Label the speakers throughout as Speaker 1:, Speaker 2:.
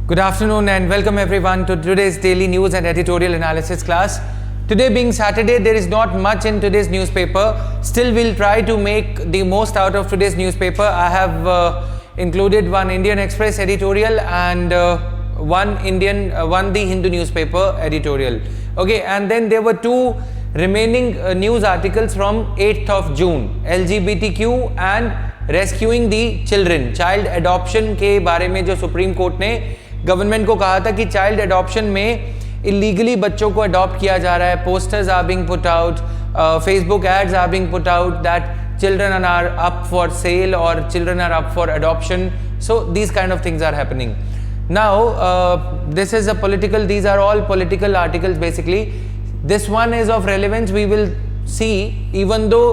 Speaker 1: Good afternoon and welcome everyone to today's daily news and editorial analysis class. Today being Saturday, there is not much in today's newspaper. Still, we'll try to make the most out of today's newspaper. I have included one Indian Express editorial and one The Hindu newspaper editorial. Okay, and then there were two remaining news articles from 8th of June, LGBTQ and rescuing the children, child adoption के बारे में जो supreme court ने government को कहा था कि child adoption में इलीगली बच्चों को अडॉप्ट किया जा रहा है. Posters are being put out, Facebook ads are being put out that children are up for sale और children are up for adoption. So these kind of things are happening. Now this is a political, these are all political articles basically. This one is of relevance. We will see, even though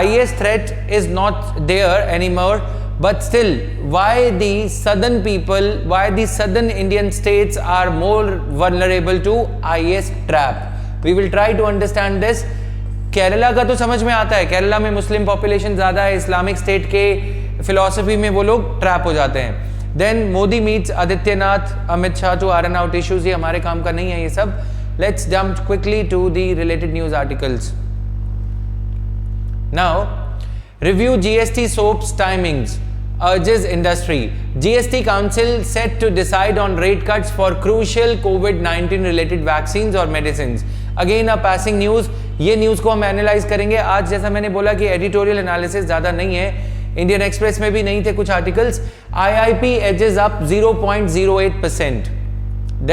Speaker 1: IS threat is not there anymore, but still why the southern people, why the southern Indian states are more vulnerable to IS trap. We will try to understand this. Kerala का तो समझ में आता है, केरला में Muslim population ज़्यादा है, Islamic state के फिलॉसफी में वो लोग ट्रैप हो जाते हैं. Then Modi meets Adityanath, Amit Shah to iron out issues. ये हमारे काम का नहीं है ये सब. Let's jump quickly to the related news articles. Now, review GST soaps timings, urges industry. GST Council set to decide on rate cuts for crucial COVID-19 related vaccines or medicines. Again a passing news. ये news को हम analyse करेंगे आज. जैसा मैंने बोला कि editorial analysis ज़्यादा नहीं है, इंडियन एक्सप्रेस में भी नहीं थे कुछ articles. IIP edges up 0.08%.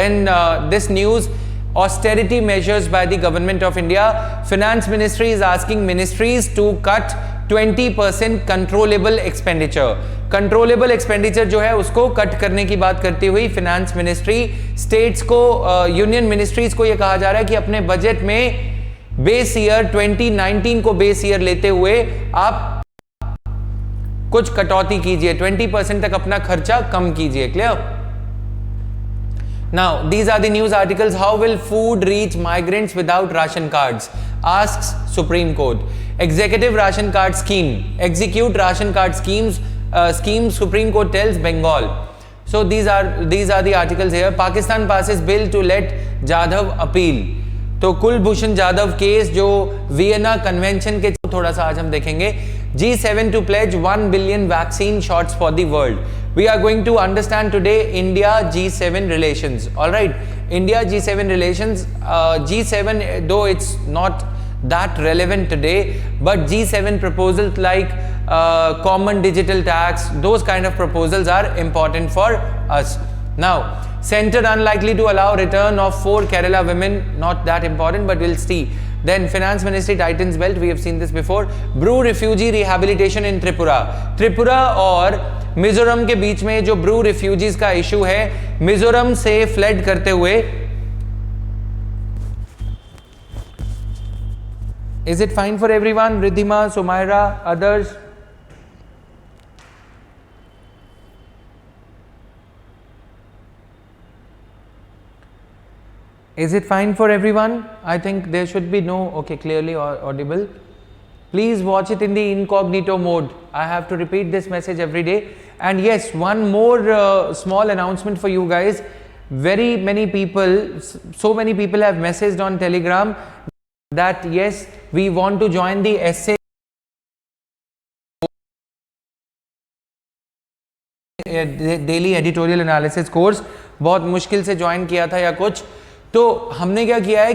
Speaker 1: Then this news, austerity measures by the government of India. Finance Ministry is asking ministries to cut 20% controllable expenditure. Controllable expenditure जो है उसको कट करने की बात करती हुई फिनेंस मिनिस्ट्री स्टेट्स को, यूनियन मिनिस्ट्रीज को ये कहा जा रहा है कि अपने बजट में बेस ईयर 2019 को बेस ईयर लेते हुए आप कुछ कटौती कीजिए, 20% तक अपना खर्चा कम कीजिए. Clear? Now, these are the news articles. How will food reach migrants without ration cards? Asks Supreme Court. Executive ration card scheme. Execute ration card schemes. Supreme Court tells Bengal. So these are the articles here. Pakistan passes bill to let Jadhav appeal. तो Kulbhushan Jadhav case जो Vienna convention के थोड़ा सा आज हम देखेंगे. G7 to pledge 1 billion vaccine shots for the world. We are going to understand today India G7 relations. All right, India G7 relations. G7, though it's not that relevant today, but G7 proposals like common digital tax, those kind of proposals are important for us. Now, Centre unlikely to allow return of 4 Kerala women. Not that important, but we'll see. Then Finance Ministry tightens belt. We have seen this before. Bru refugee rehabilitation in Tripura. Tripura और मिजोरम के बीच में जो Bru refugees का issue है, मिजोरम से flood करते हुए. Is it fine for everyone? Riddhima, Sumaira, others? Is it fine for everyone? I think there should be no, okay, clearly audible. Please watch it in the incognito mode. I have to repeat this message every day. And yes, one more small announcement for you guys. Very many people, so many people have messaged on Telegram that yes, we want to join the essay daily editorial analysis course. बहुत मुश्किल से join किया था या कुछ, तो हमने क्या किया है,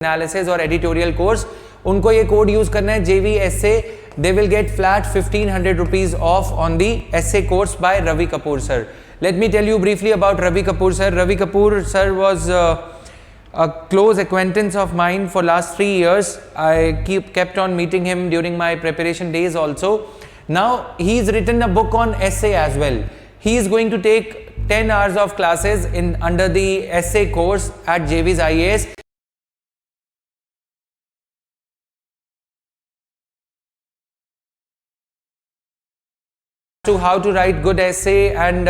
Speaker 1: एनालिसिस और एडिटोरियल कोर्स, उनको ये कोड यूज करना है JVSA. They will get flat 1500 rupees off on the essay course by Ravi Kapoor sir. Let me tell you briefly about Ravi Kapoor sir. Ravi Kapoor sir was a close acquaintance of mine for last 3 years. I kept on meeting him during my preparation days also. Now he's written a book on essay as well. He is going to take 10 hours of classes under the essay course at JV's IAS. To how to write good essay and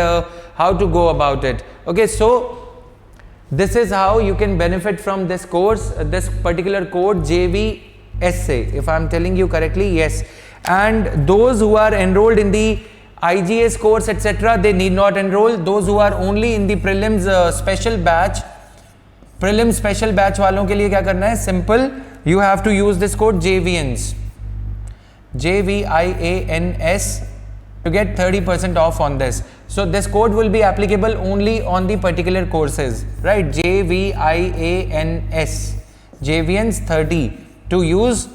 Speaker 1: how to go about it. Okay, so this is how you can benefit from this course. This particular code JV essay, if I am telling you correctly, yes. And those who are enrolled in the IGS course etc., they need not enroll. Those who are only in the prelims special batch, prelim special batch वालों के लिए क्या करना है? Simple, you have to use this code JVIANS, JVIANS, to get 30% off on this. So this code will be applicable only on the particular courses, right? JVIANS, JVIANS 30. To use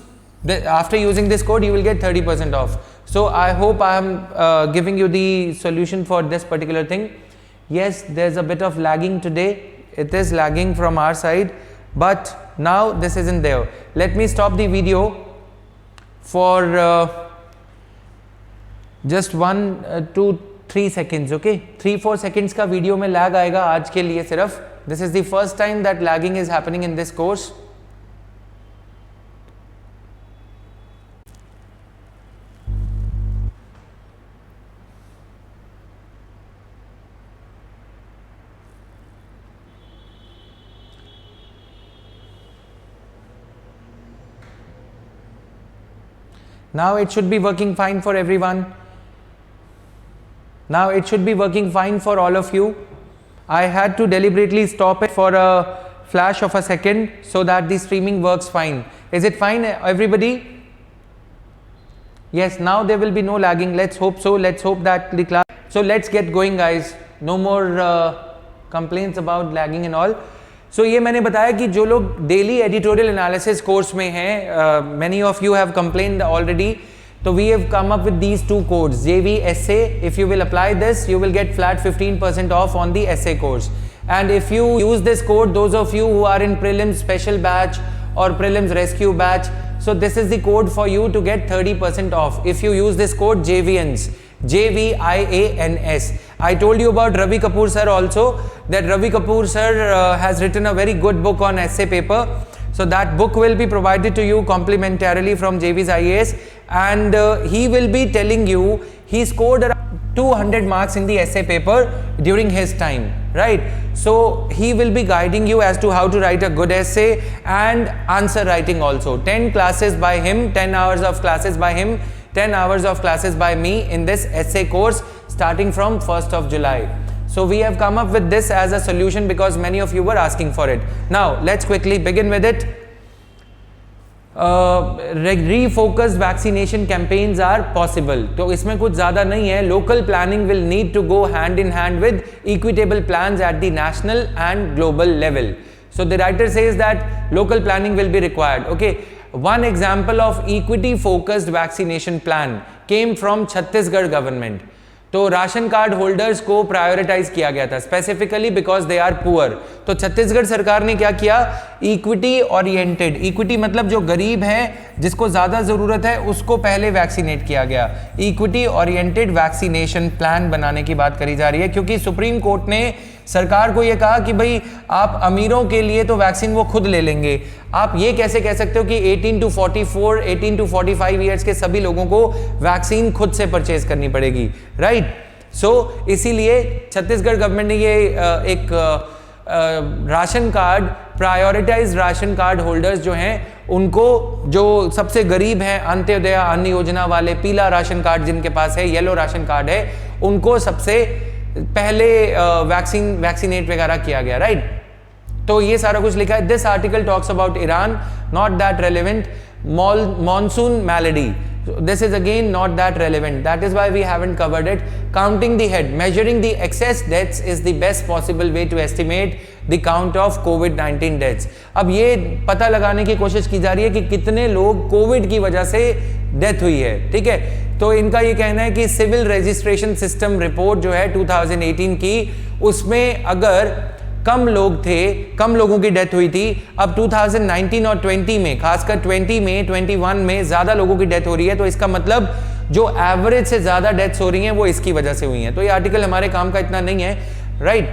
Speaker 1: after using this code, you will get 30% off. So I hope I am giving you the solution for this particular thing. Yes, there's a bit of lagging today. It is lagging from our side, but now this isn't there. Let me stop the video for just 1, 2, 3 seconds, okay? 3-4 seconds का video में lag आएगा आज के लिए सिर्फ. This is the first time that lagging is happening in this course. Now it should be working fine for everyone. Now it should be working fine for all of you. I had to deliberately stop it for a flash of a second so that the streaming works fine. Is it fine, everybody? Yes, now there will be no lagging. Let's hope so. Let's hope that the class. So let's get going, guys. No more complaints about lagging and all. So ये मैंने बताया कि जो लोग daily editorial analysis course में हैं, many of you have complained already. So we have come up with these two codes, JV Essay. If you will apply this, you will get flat 15% off on the essay course. And if you use this code, those of you who are in prelims special batch or prelims rescue batch, so this is the code for you to get 30% off. If you use this code JVIANS, JVIANS. I told you about Ravi Kapoor sir also, that Ravi Kapoor sir has written a very good book on essay paper. So that book will be provided to you complimentarily from JV's IAS, and he will be telling you he scored around 200 marks in the essay paper during his time, right? So he will be guiding you as to how to write a good essay and answer writing also. 10 classes by him, 10 hours of classes by him, 10 hours of classes by me in this essay course starting from 1st of July. So we have come up with this as a solution because many of you were asking for it. Now let's quickly begin with it. Refocused vaccination campaigns are possible. तो इसमें कुछ ज़्यादा नहीं है. Local planning will need to go hand in hand with equitable plans at the national and global level. So the writer says that local planning will be required. Okay. One example of equity focused vaccination plan came from Chhattisgarh government. तो ration card holders को prioritise किया गया था specifically because they are poor. तो छत्तीसगढ़ सरकार ने क्या किया? इक्विटी ओरिएंटेड, इक्विटी मतलब जो गरीब है जिसको ज्यादा जरूरत है उसको पहले वैक्सीनेट किया गया. इक्विटी ओरिएंटेड वैक्सीनेशन प्लान बनाने की बात करी जा रही है क्योंकि सुप्रीम कोर्ट ने सरकार को यह कहा कि भाई आप अमीरों के लिए तो वैक्सीन वो खुद ले लेंगे. आप ये कैसे कह सकते हो कि 18 to 44, 18 to 45 ईयर्स के सभी लोगों को वैक्सीन खुद से परचेज करनी पड़ेगी, राइट? सो इसीलिए छत्तीसगढ़ गवर्नमेंट ने ये एक ration card, prioritise ration card holders जो हैं उनको, जो सबसे गरीब हैं, अंत्योदय अन्न योजना वाले, पीला राशन कार्ड जिनके पास है, येलो राशन कार्ड है, उनको सबसे पहले वैक्सीनेट वगैरह किया गया, राइट? तो ये सारा कुछ लिखा है. This article talks about Iran, not that relevant. Monsoon malady, this is again not that relevant. That is why we haven't covered it. Counting the head, measuring the excess deaths is the best possible way to estimate the count of COVID-19 deaths. अब ये पता लगाने की कोशिश की जा रही है कि कितने लोग कोविड की वजह से डेथ हुई है, ठीक है? तो इनका ये कहना है कि सिविल रजिस्ट्रेशन सिस्टम रिपोर्ट जो है 2018 की, उसमें अगर कम लोग थे, कम लोगों की डेथ हुई थी. अब 2019 और 20 में, खासकर 20 में, 21 में ज्यादा लोगों की डेथ हो रही है. तो इसका मतलब जो एवरेज से ज्यादा डेथ्स हो रही हैं वो इसकी वजह से हुई हैं. तो ये आर्टिकल हमारे काम का इतना नहीं है, राइट?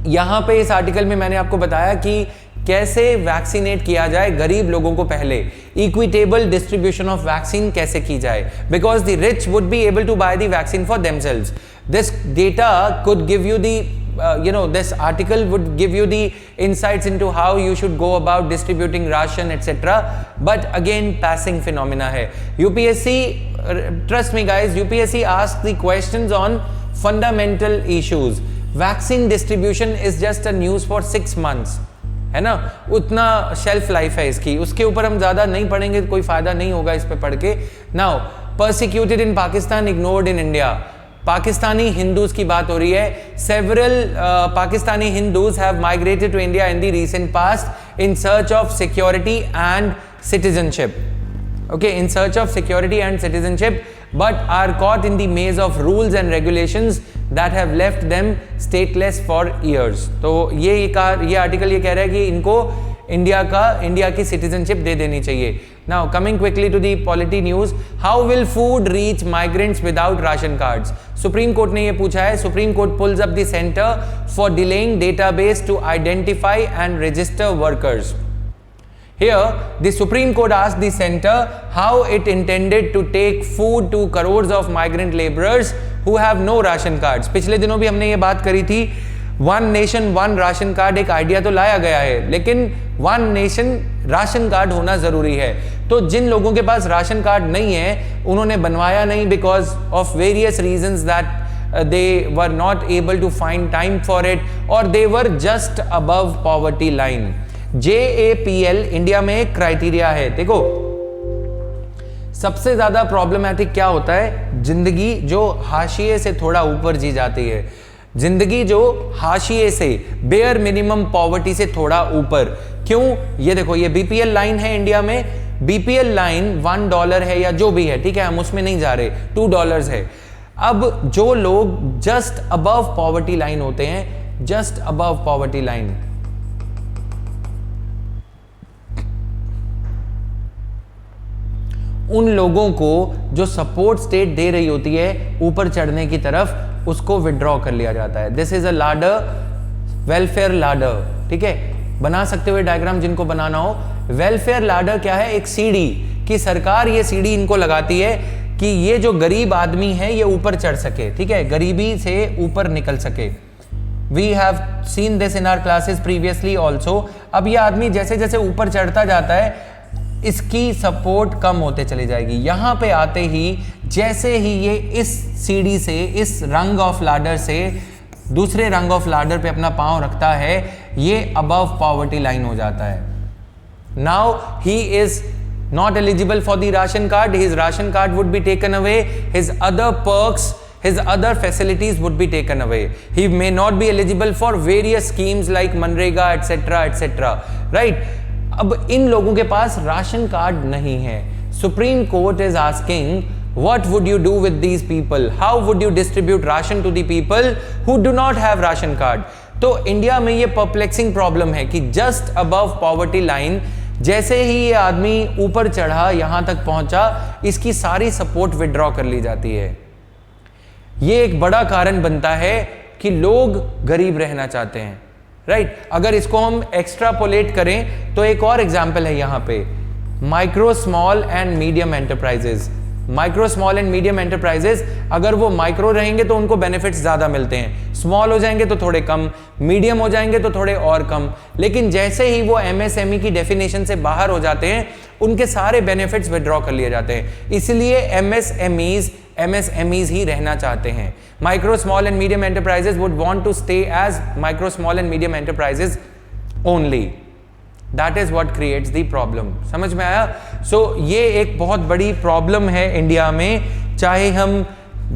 Speaker 1: यहां पे इस आर्टिकल में मैंने आपको बताया कि कैसे वैक्सीनेट किया जाए गरीब लोगों को पहले, इक्विटेबल डिस्ट्रीब्यूशन ऑफ वैक्सीन कैसे की जाए, because the rich would be able to buy the vaccine for themselves. This data could give you the this article would give you the insights into how you should go about distributing ration etc, but again passing phenomena hai. UPSC, trust me guys, UPSC asks the questions on fundamental issues. Vaccine distribution is just a news for 6 months, है ना, उतना shelf life है इसकी, उसके ऊपर हम ज्यादा नहीं पढ़ेंगे, कोई फायदा नहीं होगा इस पे पढ़ के. Now persecuted in Pakistan, ignored in India. Pakistani Hindus की बात हो रही है. Several Pakistani Hindus have migrated to India in the recent past in search of security and citizenship. Okay, in search of security and citizenship, but are caught in the maze of rules and regulations that have left them stateless for years. तो ये article ये कह रहा है कि इनको India की citizenship दे देनी चाहिए. Now coming quickly to the polity news, how will food reach migrants without ration cards? Supreme Court ने ये पूछा है. Supreme Court pulls up the center for delaying database to identify and register workers. Here, the Supreme Court asked the center how it intended to take food to crores of migrant laborers who have no ration cards. पिछले दिनों भी हमने ये बात करी थी. One nation one ration card एक idea तो लाया गया है, लेकिन वन नेशन राशन कार्ड होना जरूरी है. तो जिन लोगों के पास राशन कार्ड नहीं है उन्होंने बनवाया नहीं because of various reasons that they were not able to find time for it or they were just above poverty line. JAPL India में एक क्राइटेरिया है. देखो सबसे ज्यादा प्रॉब्लमैटिक क्या होता है, जिंदगी जो हाशिए से थोड़ा ऊपर जी जाती है, जिंदगी जो हाशिए से बेयर मिनिमम पॉवर्टी से थोड़ा ऊपर. क्यों? ये देखो ये बीपीएल लाइन है इंडिया में. बीपीएल लाइन $1 है या जो भी है, ठीक है, हम उसमें नहीं जा रहे, $2 है. अब जो लोग जस्ट अबव पॉवर्टी लाइन होते हैं, जस्ट अबव पॉवर्टी लाइन, उन लोगों को जो सपोर्ट स्टेट दे रही होती है ऊपर चढ़ने की तरफ, उसको विड्रॉ कर लिया जाता है. This is a लाडर, welfare लाडर. ठीक है, बना सकते हुए डायग्राम जिनको बनाना हो. वेलफेयर लाडर क्या है? एक सीढ़ी कि सरकार ये सीढ़ी इनको लगाती है कि ये जो गरीब आदमी है ये ऊपर चढ़ सके, ठीक है, गरीबी से ऊपर निकल सके. We have seen this in our classes previously also. अब ये आदमी जैसे जैसे ऊपर चढ़ता जाता है इसकी सपोर्ट कम होते चली जाएगी. यहां पे आते ही जैसे ही ये इस सीढ़ी से, इस रंग ऑफ लाडर से दूसरे रंग ऑफ लाडर पे अपना पांव रखता है, ये अबव पॉवर्टी लाइन हो जाता है. Now he is not eligible for the ration card. His ration card would be taken away, his other perks, his other facilities would be taken away. He may not be eligible for various schemes like Manrega etc etc, right? अब इन लोगों के पास ration card नहीं है. Supreme Court is asking what would you do with these people? How would you distribute ration to the people who do not have ration card? तो India में ये perplexing problem है कि जस्ट अबव पॉवर्टी लाइन जैसे ही ये आदमी ऊपर चढ़ा, यहां तक पहुंचा, इसकी सारी सपोर्ट विड्रॉ कर ली जाती है. ये एक बड़ा कारण बनता है कि लोग गरीब रहना चाहते हैं, राइट. अगर इसको हम एक्स्ट्रापोलेट करें तो एक और एग्जांपल है यहां पे, micro small and medium enterprises. Micro small and medium enterprises अगर वो माइक्रो रहेंगे तो उनको बेनिफिट्स ज्यादा मिलते हैं, स्मॉल हो जाएंगे तो थोड़े कम, मीडियम हो जाएंगे तो थोड़े और कम. लेकिन जैसे ही वो एमएसएमई की डेफिनेशन से बाहर हो जाते हैं उनके सारे बेनिफिट्स विड्रॉ कर लिए जाते हैं. इसलिए एमएसएमईज ही रहना चाहते हैं. Micro small and medium enterprises would want to stay as micro small and medium enterprises only. That is what creates the problem. समझ में आया? सो ये एक बहुत बड़ी प्रॉब्लम है इंडिया में, चाहे हम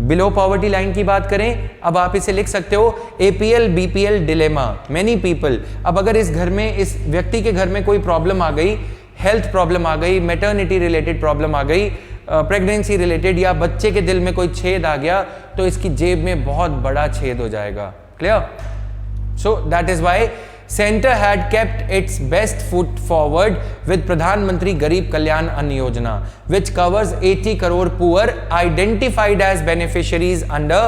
Speaker 1: बिलो पॉवर्टी लाइन की बात करें. अब आप इसे लिख सकते हो APL BPL dilemma. Many people, अब अगर इस घर में, इस व्यक्ति के घर में कोई प्रॉब्लम आ गई, हेल्थ प्रॉब्लम आ गई, मैटरनिटी रिलेटेड प्रॉब्लम आ गई, प्रेगनेंसी रिलेटेड, या बच्चे के दिल में कोई छेद आ गया, तो इसकी जेब में बहुत बड़ा छेद हो जाएगा. Clear? So that is why Center had kept its best foot forward with Pradhan Mantri Garib Kalyan Ann Yojana, which covers 80 crore poor identified as beneficiaries under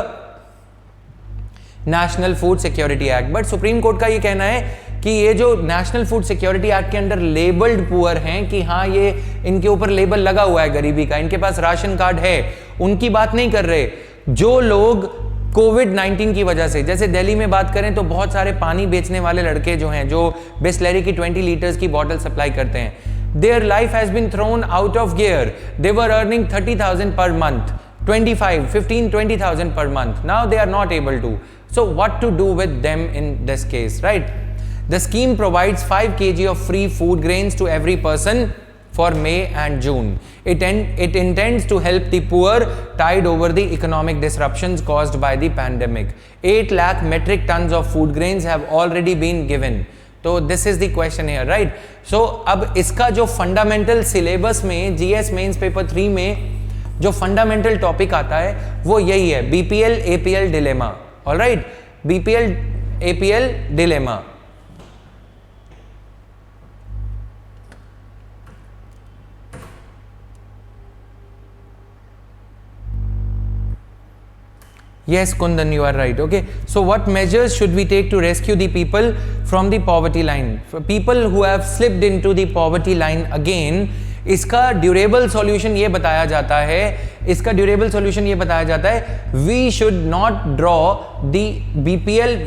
Speaker 1: National Food Security Act. But Supreme Court का ये कहना है कि ये जो National Food Security Act के अंदर labelled poor हैं, कि हाँ ये इनके ऊपर लेबल लगा हुआ है गरीबी का, इनके पास राशन कार्ड है, उनकी बात नहीं कर रहे. जो लोग कोविड-19 की वजह से। जैसे दिल्ली में बात करें तो बहुत सारे पानी बेचने वाले लड़के जो हैं, जो बिस्लेरी की 20 लीटर्स की बॉटल सप्लाई करते हैं, their life has been thrown out of gear. They were earning 30,000 per month, 25, 15, 20,000 per month. Now they are not able to. So what to do with them in this case, right? The scheme provides 5 kg of free food grains to every person for May and June. It intends to help the poor tide over the economic disruptions caused by the pandemic. 8 lakh metric tons of food grains have already been given. तो this is the question here, right? So अब इसका जो fundamental syllabus में GS mains paper 3 में जो fundamental topic आता है वो यही है, BPL APL dilemma. Alright, BPL APL dilemma. Yes, Kundan, you are right. Okay, so what measures should we take to rescue the people from the poverty line? For people who have slipped into the poverty line again, इसका durable solution ये बताया जाता है, इसका durable solution ये बताया जाता है, we should not draw the BPL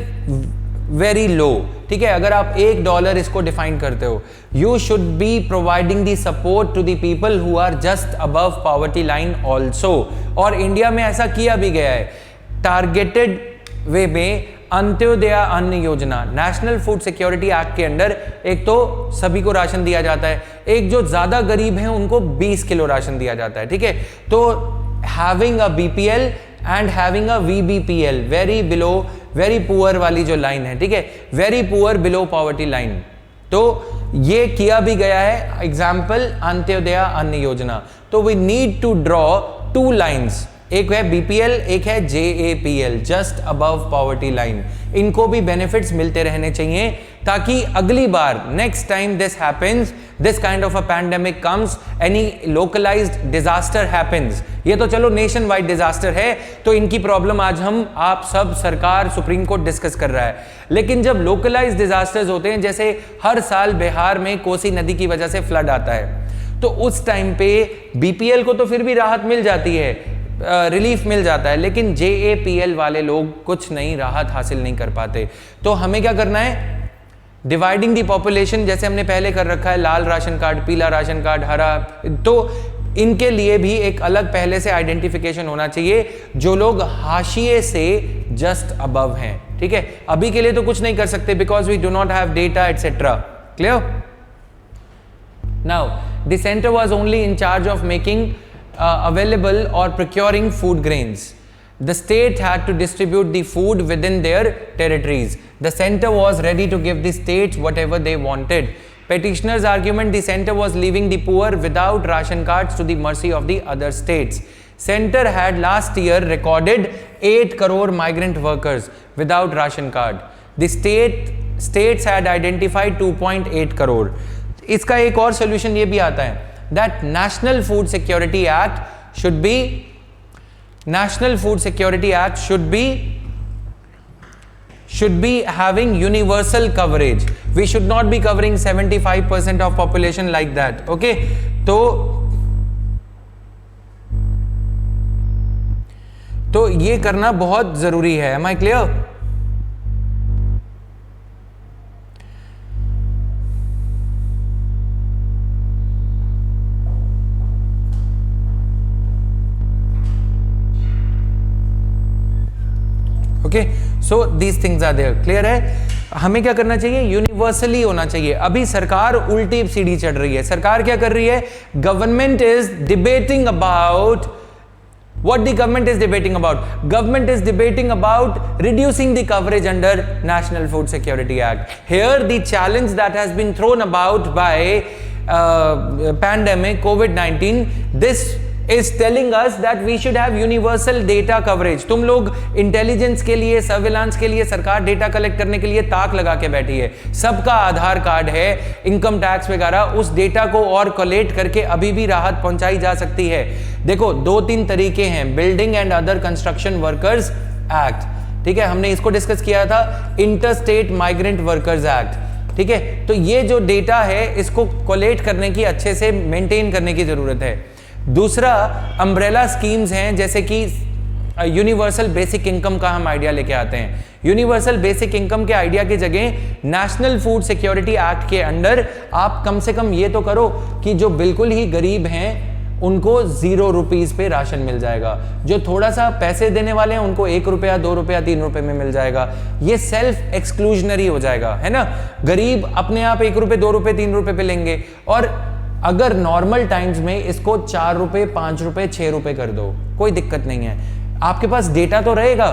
Speaker 1: very low. ठीक है, अगर आप $1 इसको डिफाइन करते हो, you should be providing the support to the people who are just above poverty line also. और इंडिया में ऐसा किया भी गया है, टारगेटेड वे में अंत्योदय अन्न योजना, नेशनल फूड सिक्योरिटी एक्ट के अंडर एक तो सभी को राशन दिया जाता है, एक जो ज्यादा गरीब हैं उनको 20 किलो राशन दिया जाता है। ठीक है, तो having a BPL and having a VBPL, very below very poor वाली जो लाइन है, ठीक है, very poor below poverty line, तो ये किया भी गया है। एग्जाम्पल अंत्योदय अन्न योजना। तो we need to draw 2 lines, एक है बीपीएल, एक है JAPL, just above poverty line. इनको भी बेनिफिट्स मिलते रहने चाहिए ताकि अगली बार next time this happens, this kind of a pandemic comes, any localised disaster happens, ये तो चलो नेशन वाइड डिजास्टर है, तो इनकी प्रॉब्लम आज हम आप सब सरकार सुप्रीम कोर्ट डिस्कस कर रहा है। लेकिन जब लोकलाइज्ड डिजास्टर्स होते हैं, जैसे हर साल बिहार में कोसी नदी की वजह से फ्लड आता है, तो उस टाइम पे बीपीएल को तो फिर भी राहत मिल जाती है, रिलीफ मिल जाता है, लेकिन जेएपीएल वाले लोग कुछ नहीं, राहत हासिल नहीं कर पाते। तो हमें क्या करना है, डिवाइडिंग द पॉपुलेशन, जैसे हमने पहले कर रखा है, लाल राशन कार्ड, पीला राशन कार्ड, हरा, तो इनके लिए भी एक अलग पहले से आइडेंटिफिकेशन होना चाहिए, जो लोग हाशिए से जस्ट अबव हैं। ठीक है, अभी के लिए तो कुछ नहीं कर सकते because we do not have data etcetera. Clear? Now the centre was only in charge of making available or procuring food grains. The state had to distribute the food within their territories. The center was ready to give the states whatever they wanted. Petitioners' argument, the center was leaving the poor without ration cards to the mercy of the other states. Center had last year recorded 8 crore migrant workers without ration card. The states had identified 2.8 crore. इसका एक और solution ये भी आता है, that National Food Security Act should be having universal coverage. We should not be covering 75% of population like that. Okay, तो ये करना बहुत जरूरी है। Am I clear? Okay, so these things are there. Clear है? हमें क्या करना चाहिए, यूनिवर्सली होना चाहिए। अभी सरकार उल्टी सीढ़ी चढ़ रही है। सरकार क्या कर रही है, government is debating about what the government is debating about. Government is debating about reducing the coverage under National Food Security Act. Here the challenge that has been thrown about by pandemic COVID-19, this is telling us that we should have universal data coverage. तुम लोग intelligence के लिए, surveillance के लिए, सरकार data collect करने के लिए ताक लगा के बैठी है। सबका आधार कार्ड है, इनकम टैक्स वगैरह, उस डेटा को और कलेक्ट करके अभी भी राहत पहुंचाई जा सकती है। देखो 2-3 तरीके हैं, building and other construction workers act, ठीक है, हमने इसको डिस्कस किया था, इंटरस्टेट माइग्रेंट वर्कर्स एक्ट, ठीक है। तो ये जो डेटा है इसको कलेक्ट करने की, अच्छे से मेंटेन करने की जरूरत है। दूसरा अम्ब्रेला स्कीम्स हैं, जैसे कि यूनिवर्सल बेसिक इनकम का हम आइडिया लेके आते हैं। यूनिवर्सल बेसिक इनकम के आइडिया की जगह नेशनल फूड सिक्योरिटी एक्ट के अंडर आप कम से कम ये तो करो कि जो बिल्कुल ही गरीब हैं उनको 0 रुपीज पे राशन मिल जाएगा, जो थोड़ा सा पैसे देने वाले हैं उनको 1 रुपया 2 रुपया 3 रुपए में मिल जाएगा। ये सेल्फ एक्सक्लूजनरी हो जाएगा, है ना। गरीब अपने आप 1 रुपए 2 रुपए 3 रुपए पे लेंगे, और अगर नॉर्मल टाइम्स में इसको 4 रुपए 5 रुपए 6 रुपए कर दो, कोई दिक्कत नहीं है। आपके पास डेटा तो रहेगा,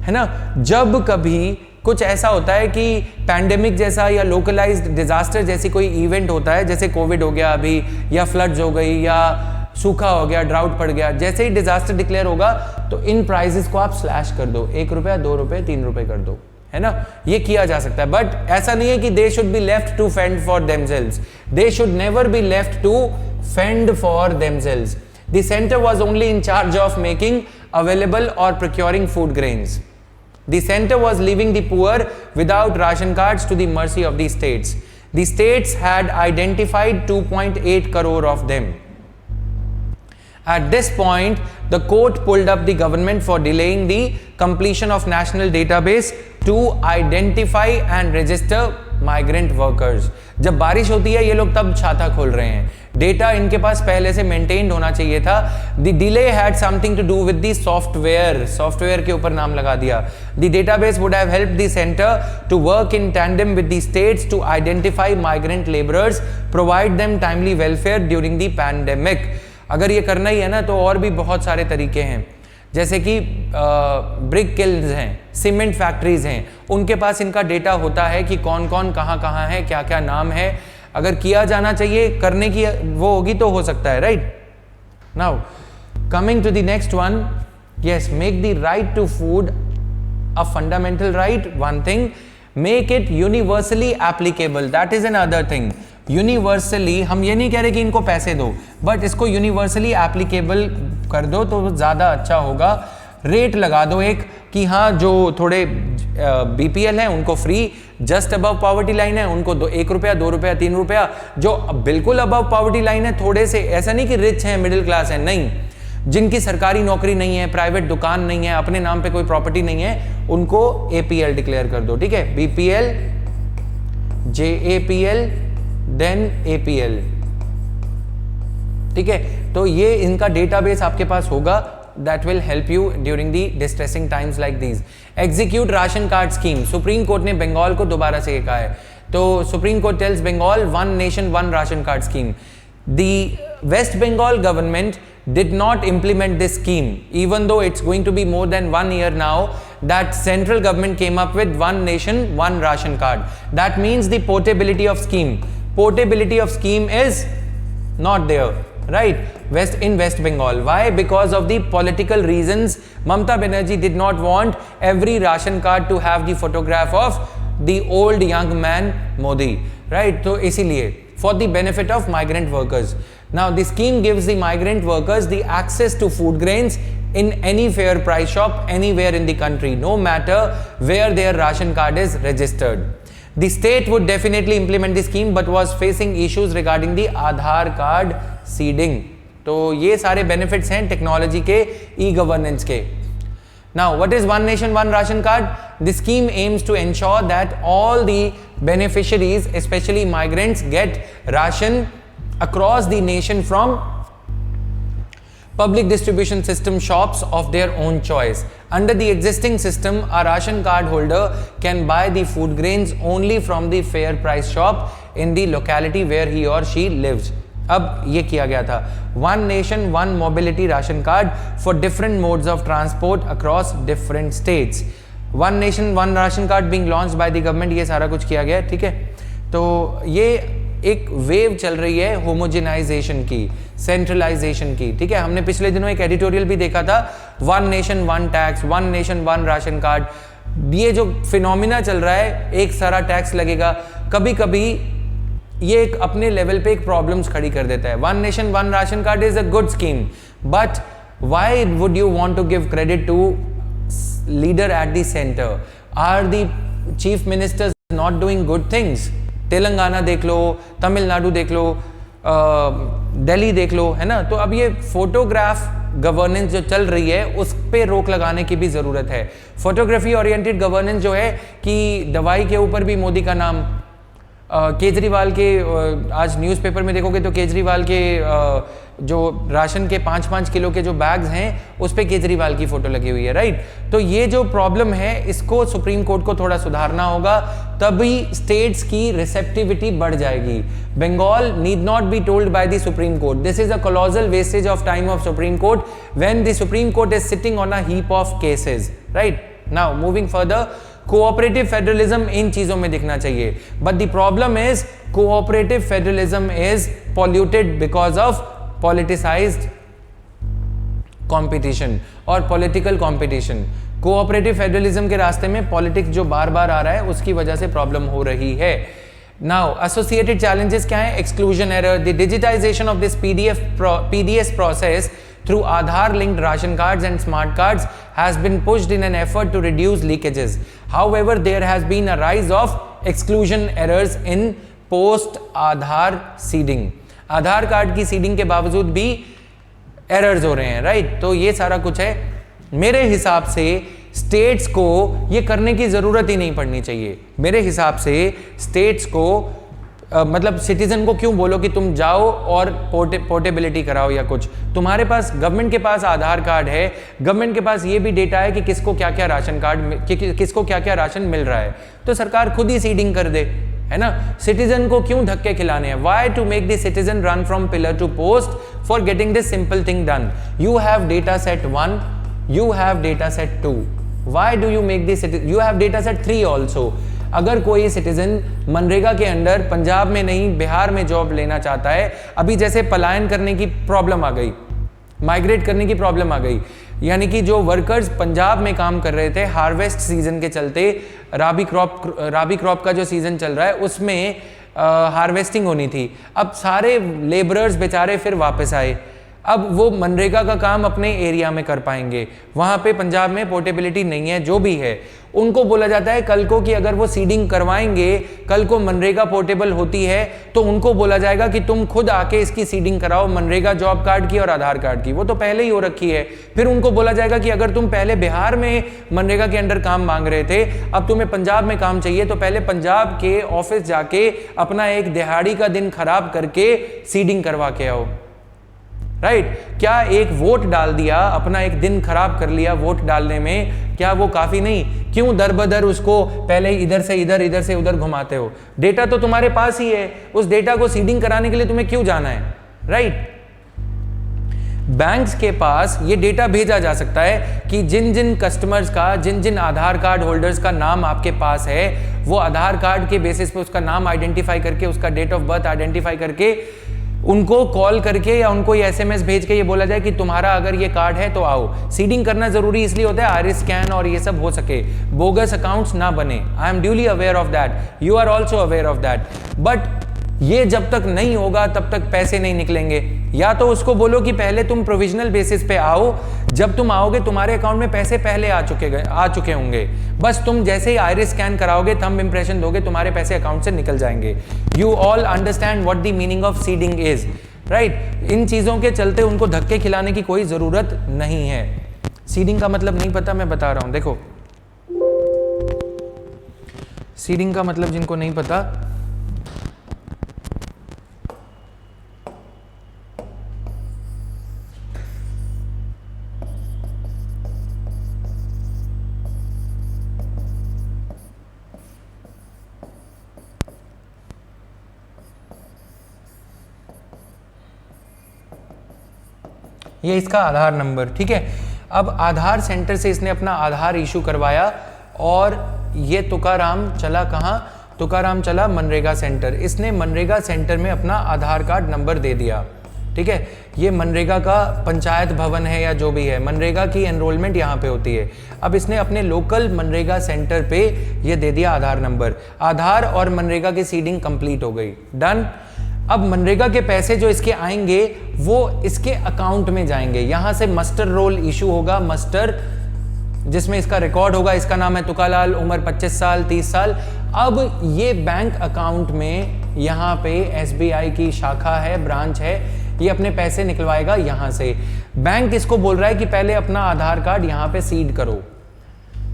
Speaker 1: है ना। जब कभी कुछ ऐसा होता है कि पैंडेमिक जैसा या लोकलाइज्ड डिजास्टर जैसी कोई इवेंट होता है, जैसे कोविड हो गया अभी, या फ्लड्स हो गई, या सूखा हो गया, ड्राउट पड़ गया, जैसे ही डिजास्टर डिक्लेयर होगा तो इन प्राइसेस को आप स्लैश कर दो, 1 रुपया 2 रुपए 3 रुपए कर दो, है ना। ये किया जा सकता है, बट ऐसा नहीं है कि they should be left to fend for themselves. They should never be left to fend for themselves. The centre was only in charge of making available or procuring food grains. The center was leaving the poor without ration cards to the mercy of the states. The states had identified 2.8 crore of them. At this point, the court pulled up the government for delaying the completion of national database to identify and register migrant workers. जब बारिश होती है ये लोग तब छाता खोल रहे हैं, डेटा इनके पास पहले से मेंटेन्ड होना चाहिए था। The delay had something to do with the software के ऊपर नाम लगा दिया। The database would have helped the centre to work in tandem with the states to identify migrant labourers, provide them timely welfare during the pandemic. अगर ये करना ही है ना तो और भी बहुत सारे तरीके हैं, जैसे कि ब्रिक किल्स हैं, सीमेंट फैक्ट्रीज हैं, उनके पास इनका डेटा होता है कि कौन कौन कहाँ कहाँ है, क्या क्या नाम है। अगर किया जाना चाहिए, करने की वो होगी तो हो सकता है, right. Now coming to the next one, yes, make the right to food a fundamental right, one thing. Make it universally applicable, that is another thing. Universally, हम ये नहीं कह रहे कि इनको पैसे दो, बट इसको यूनिवर्सली एप्लीकेबल कर दो तो ज़्यादा अच्छा होगा। रेट लगा दो एक कि हाँ, जो थोड़े बीपीएल हैं उनको free, just above poverty line है उनको 1 रुपया 2 रुपया 3 रुपया, जो बिल्कुल अबव पॉवर्टी लाइन है थोड़े से, ऐसा नहीं कि रिच हैं मिडिल क्लास है, नहीं, जिनकी सरकारी नौकरी नहीं है, प्राइवेट दुकान नहीं है, अपने नाम पे कोई प्रॉपर्टी नहीं है, उनको एपीएल डिक्लेयर कर दो, ठीक है। बीपीएल, जेएपीएल, देन एपीएल, ठीक है। तो ये इनका डेटाबेस आपके पास होगा, that will help you during the distressing times like these. Execute ration card scheme. Supreme court ने बंगाल को दोबारा से कहा है, तो supreme court tells Bengal one nation one ration card scheme. The West Bengal government did not implement this scheme, even though it's going to be more than 1 year now that central government came up with one nation one ration card. That means the portability of scheme is not there, right? In West Bengal. Why? Because of the political reasons. Mamata Banerjee did not want every ration card to have the photograph of the old young man Modi, right? So इसीलिए for the benefit of migrant workers. Now the scheme gives the migrant workers the access to food grains in any fair price shop anywhere in the country, no matter where their ration card is registered. The state would definitely implement the scheme but was facing issues regarding the Aadhaar card seeding. तो ये सारे benefits हैं technology के, e governance के। Now, what is one nation one ration card? The scheme aims to ensure that all the beneficiaries, especially migrants, get ration across the nation from public distribution system shops of their own choice. Under the existing system, a ration card holder can buy the food grains only from the fair price shop in the locality where he or she lives. अब ये किया गया था, one nation one mobility ration card for different modes of transport across different states. One nation one ration card being launched by the government, ये सारा कुछ किया गया, ठीक है। तो ये एक वेव चल रही है होमोजेनाइजेशन की, सेंट्रलाइजेशन की, ठीक है। हमने पिछले दिनों एक एडिटोरियल भी देखा था, one nation one tax, one nation one ration card. ये जो फिनोमिना चल रहा है, एक सारा टैक्स लगेगा, कभी कभी ये एक अपने लेवल पे एक प्रॉब्लम्स खड़ी कर देता है। One nation one ration card is a good scheme, but why would you want to give credit to leader at the centre? Are the chief ministers not doing good things? Telangana देख लो, तमिलनाडु देख लो, दिल्ली देख लो, है ना। तो अब ये फोटोग्राफ गवर्नेंस जो चल रही है उस पे रोक लगाने की भी ज़रूरत है। फोटोग्राफी ओरिएंटेड गवर्नेंस जो है कि दवाई के ऊपर भी मोदी का नाम, केजरीवाल के आज न्यूज़पेपर में देखोगे तो केजरीवाल के जो राशन के 5-5 किलो के जो बैग्स हैं उस पे केजरीवाल की फोटो लगी हुई है, राइट। तो ये जो प्रॉब्लम है इसको सुप्रीम कोर्ट को थोड़ा सुधारना होगा, तभी स्टेट्स की रिसेप्टिविटी बढ़ जाएगी। Bengal need not be told by the Supreme Court, this is a colossal wastage of time of Supreme Court when the Supreme Court is sitting on a heap of cases, right. Now moving further, cooperative federalism इन चीजों में दिखना चाहिए, but the problem is cooperative federalism is polluted because of politicised competition और political competition. Cooperative federalism के रास्ते में politics जो बार बार आ रहा है उसकी वजह से प्रॉब्लम हो रही है। नाउ एसोसिएटेड चैलेंजेस क्या है? Exclusion error, the digitisation of this PDS process through Aadhaar linked ration cards and smart cards has been pushed in an effort to reduce leakages. However, there has been a rise of exclusion errors in post Aadhaar seeding. Aadhaar card की seeding के बावजूद भी errors हो रहे हैं, right. तो ये सारा कुछ है। मेरे हिसाब से स्टेट्स को ये करने की जरूरत ही नहीं पड़नी चाहिए। मेरे हिसाब से स्टेट्स को मतलब सिटीजन को क्यों बोलो कि तुम जाओ और पोर्टेबिलिटी कराओ या कुछ। तुम्हारे पास, गवर्नमेंट के पास आधार कार्ड है, गवर्नमेंट के पास ये भी डेटा है कि किसको क्या क्या राशन कार्ड, किसको क्या क्या राशन मिल रहा है, तो सरकार खुद ही सीडिंग कर दे, है ना। सिटीजन को क्यों धक्के खिलाने हैं? Why to make the citizen run from pillar to post for getting this simple thing done? You have data set 1, you have data set 2, why do you make this, you have data set 3 also। अगर कोई citizen MNREGA के under Punjab में नहीं बिहार में job लेना चाहता है, अभी जैसे पलायन करने की प्रॉब्लम आ गई, माइग्रेट करने की प्रॉब्लम आ गई, यानी कि जो वर्कर्स पंजाब में काम कर रहे थे हार्वेस्ट सीजन के चलते, राबी क्रॉप का जो सीजन चल रहा है उसमें हार्वेस्टिंग होनी थी, अब सारे लेबरर्स बेचारे फिर वापस आए, अब वो मनरेगा का काम अपने एरिया में कर पाएंगे, वहाँ पे पंजाब में पोर्टेबिलिटी नहीं है, जो भी है उनको बोला जाता है कल को कि अगर वो सीडिंग करवाएंगे, कल को मनरेगा पोर्टेबल होती है तो उनको बोला जाएगा कि तुम खुद आके इसकी सीडिंग कराओ, मनरेगा जॉब कार्ड की और आधार कार्ड की, वो तो पहले ही हो रखी है। फिर उनको बोला जाएगा कि अगर तुम पहले बिहार में मनरेगा के अंडर काम मांग रहे थे, अब तुम्हें पंजाब में काम चाहिए, तो पहले पंजाब के ऑफिस जाके अपना एक दिहाड़ी का दिन खराब करके सीडिंग करवा के आओ, राइट। क्या एक वोट डाल दिया, अपना एक दिन खराब कर लिया वोट डालने में, क्या वो काफी नहीं? क्यों दर बदर उसको पहले इधर से इधर, इधर से उधर घुमाते हो? डेटा तो तुम्हारे पास ही है, उस डेटा को सीडिंग कराने के लिए तुम्हें क्यों जाना है, राइट। बैंक्स के पास ये डेटा भेजा जा सकता है कि जिन जिन कस्टमर्स का, जिन जिन आधार कार्ड होल्डर्स का नाम आपके पास है, वो आधार कार्ड के बेसिस पे उसका नाम आइडेंटिफाई करके, उसका डेट ऑफ बर्थ आइडेंटिफाई करके उनको कॉल करके या उनको ये SMS भेज के ये बोला जाए कि तुम्हारा अगर ये कार्ड है तो आओ। सीडिंग करना जरूरी इसलिए होता है आइरिस स्कैन और ये सब हो सके, बोगस अकाउंट्स ना बने। I am duly aware of that, you are also aware of that, but ये जब तक नहीं होगा तब तक पैसे नहीं निकलेंगे। या तो उसको बोलो कि पहले तुम प्रोविजनल बेसिस पे आओ, जब तुम आओगे तुम्हारे अकाउंट में पैसे पहले आ चुके होंगे, बस तुम जैसे ही आइरिस स्कैन कराओगे, थंब इंप्रेशन दोगे, तुम्हारे पैसे अकाउंट से निकल जाएंगे। You all understand what the meaning of seeding is, right. इन चीजों के चलते उनको धक्के खिलाने की कोई जरूरत नहीं है। सीडिंग का मतलब नहीं पता, मैं बता रहा हूं, देखो सीडिंग का मतलब जिनको नहीं पता, ये इसका आधार नंबर, ठीक है। अब आधार सेंटर से इसने अपना आधार इशू करवाया और ये तुकाराम चला कहाँ? तुकाराम चला मनरेगा सेंटर। इसने मनरेगा सेंटर में अपना आधार कार्ड नंबर दे दिया, ठीक है। ये मनरेगा का पंचायत भवन है या जो भी है, मनरेगा की एनरोलमेंट यहाँ पे होती है। अब इसने अपने लोकल मनरेगा सेंटर पे ये दे दिया आधार नंबर, आधार और मनरेगा की सीडिंग कंप्लीट हो गई, डन। अब मनरेगा के पैसे जो इसके आएंगे वो इसके अकाउंट में जाएंगे, यहां से मस्टर रोल इशू होगा, मस्टर जिसमें इसका रिकॉर्ड होगा, इसका नाम है तुकालाल, उम्र 25 साल 30 साल। अब ये बैंक अकाउंट में यहाँ पे SBI की शाखा है, ब्रांच है, ये अपने पैसे निकलवाएगा यहां से। बैंक इसको बोल रहा है कि पहले अपना आधार कार्ड यहां पे सीड करो।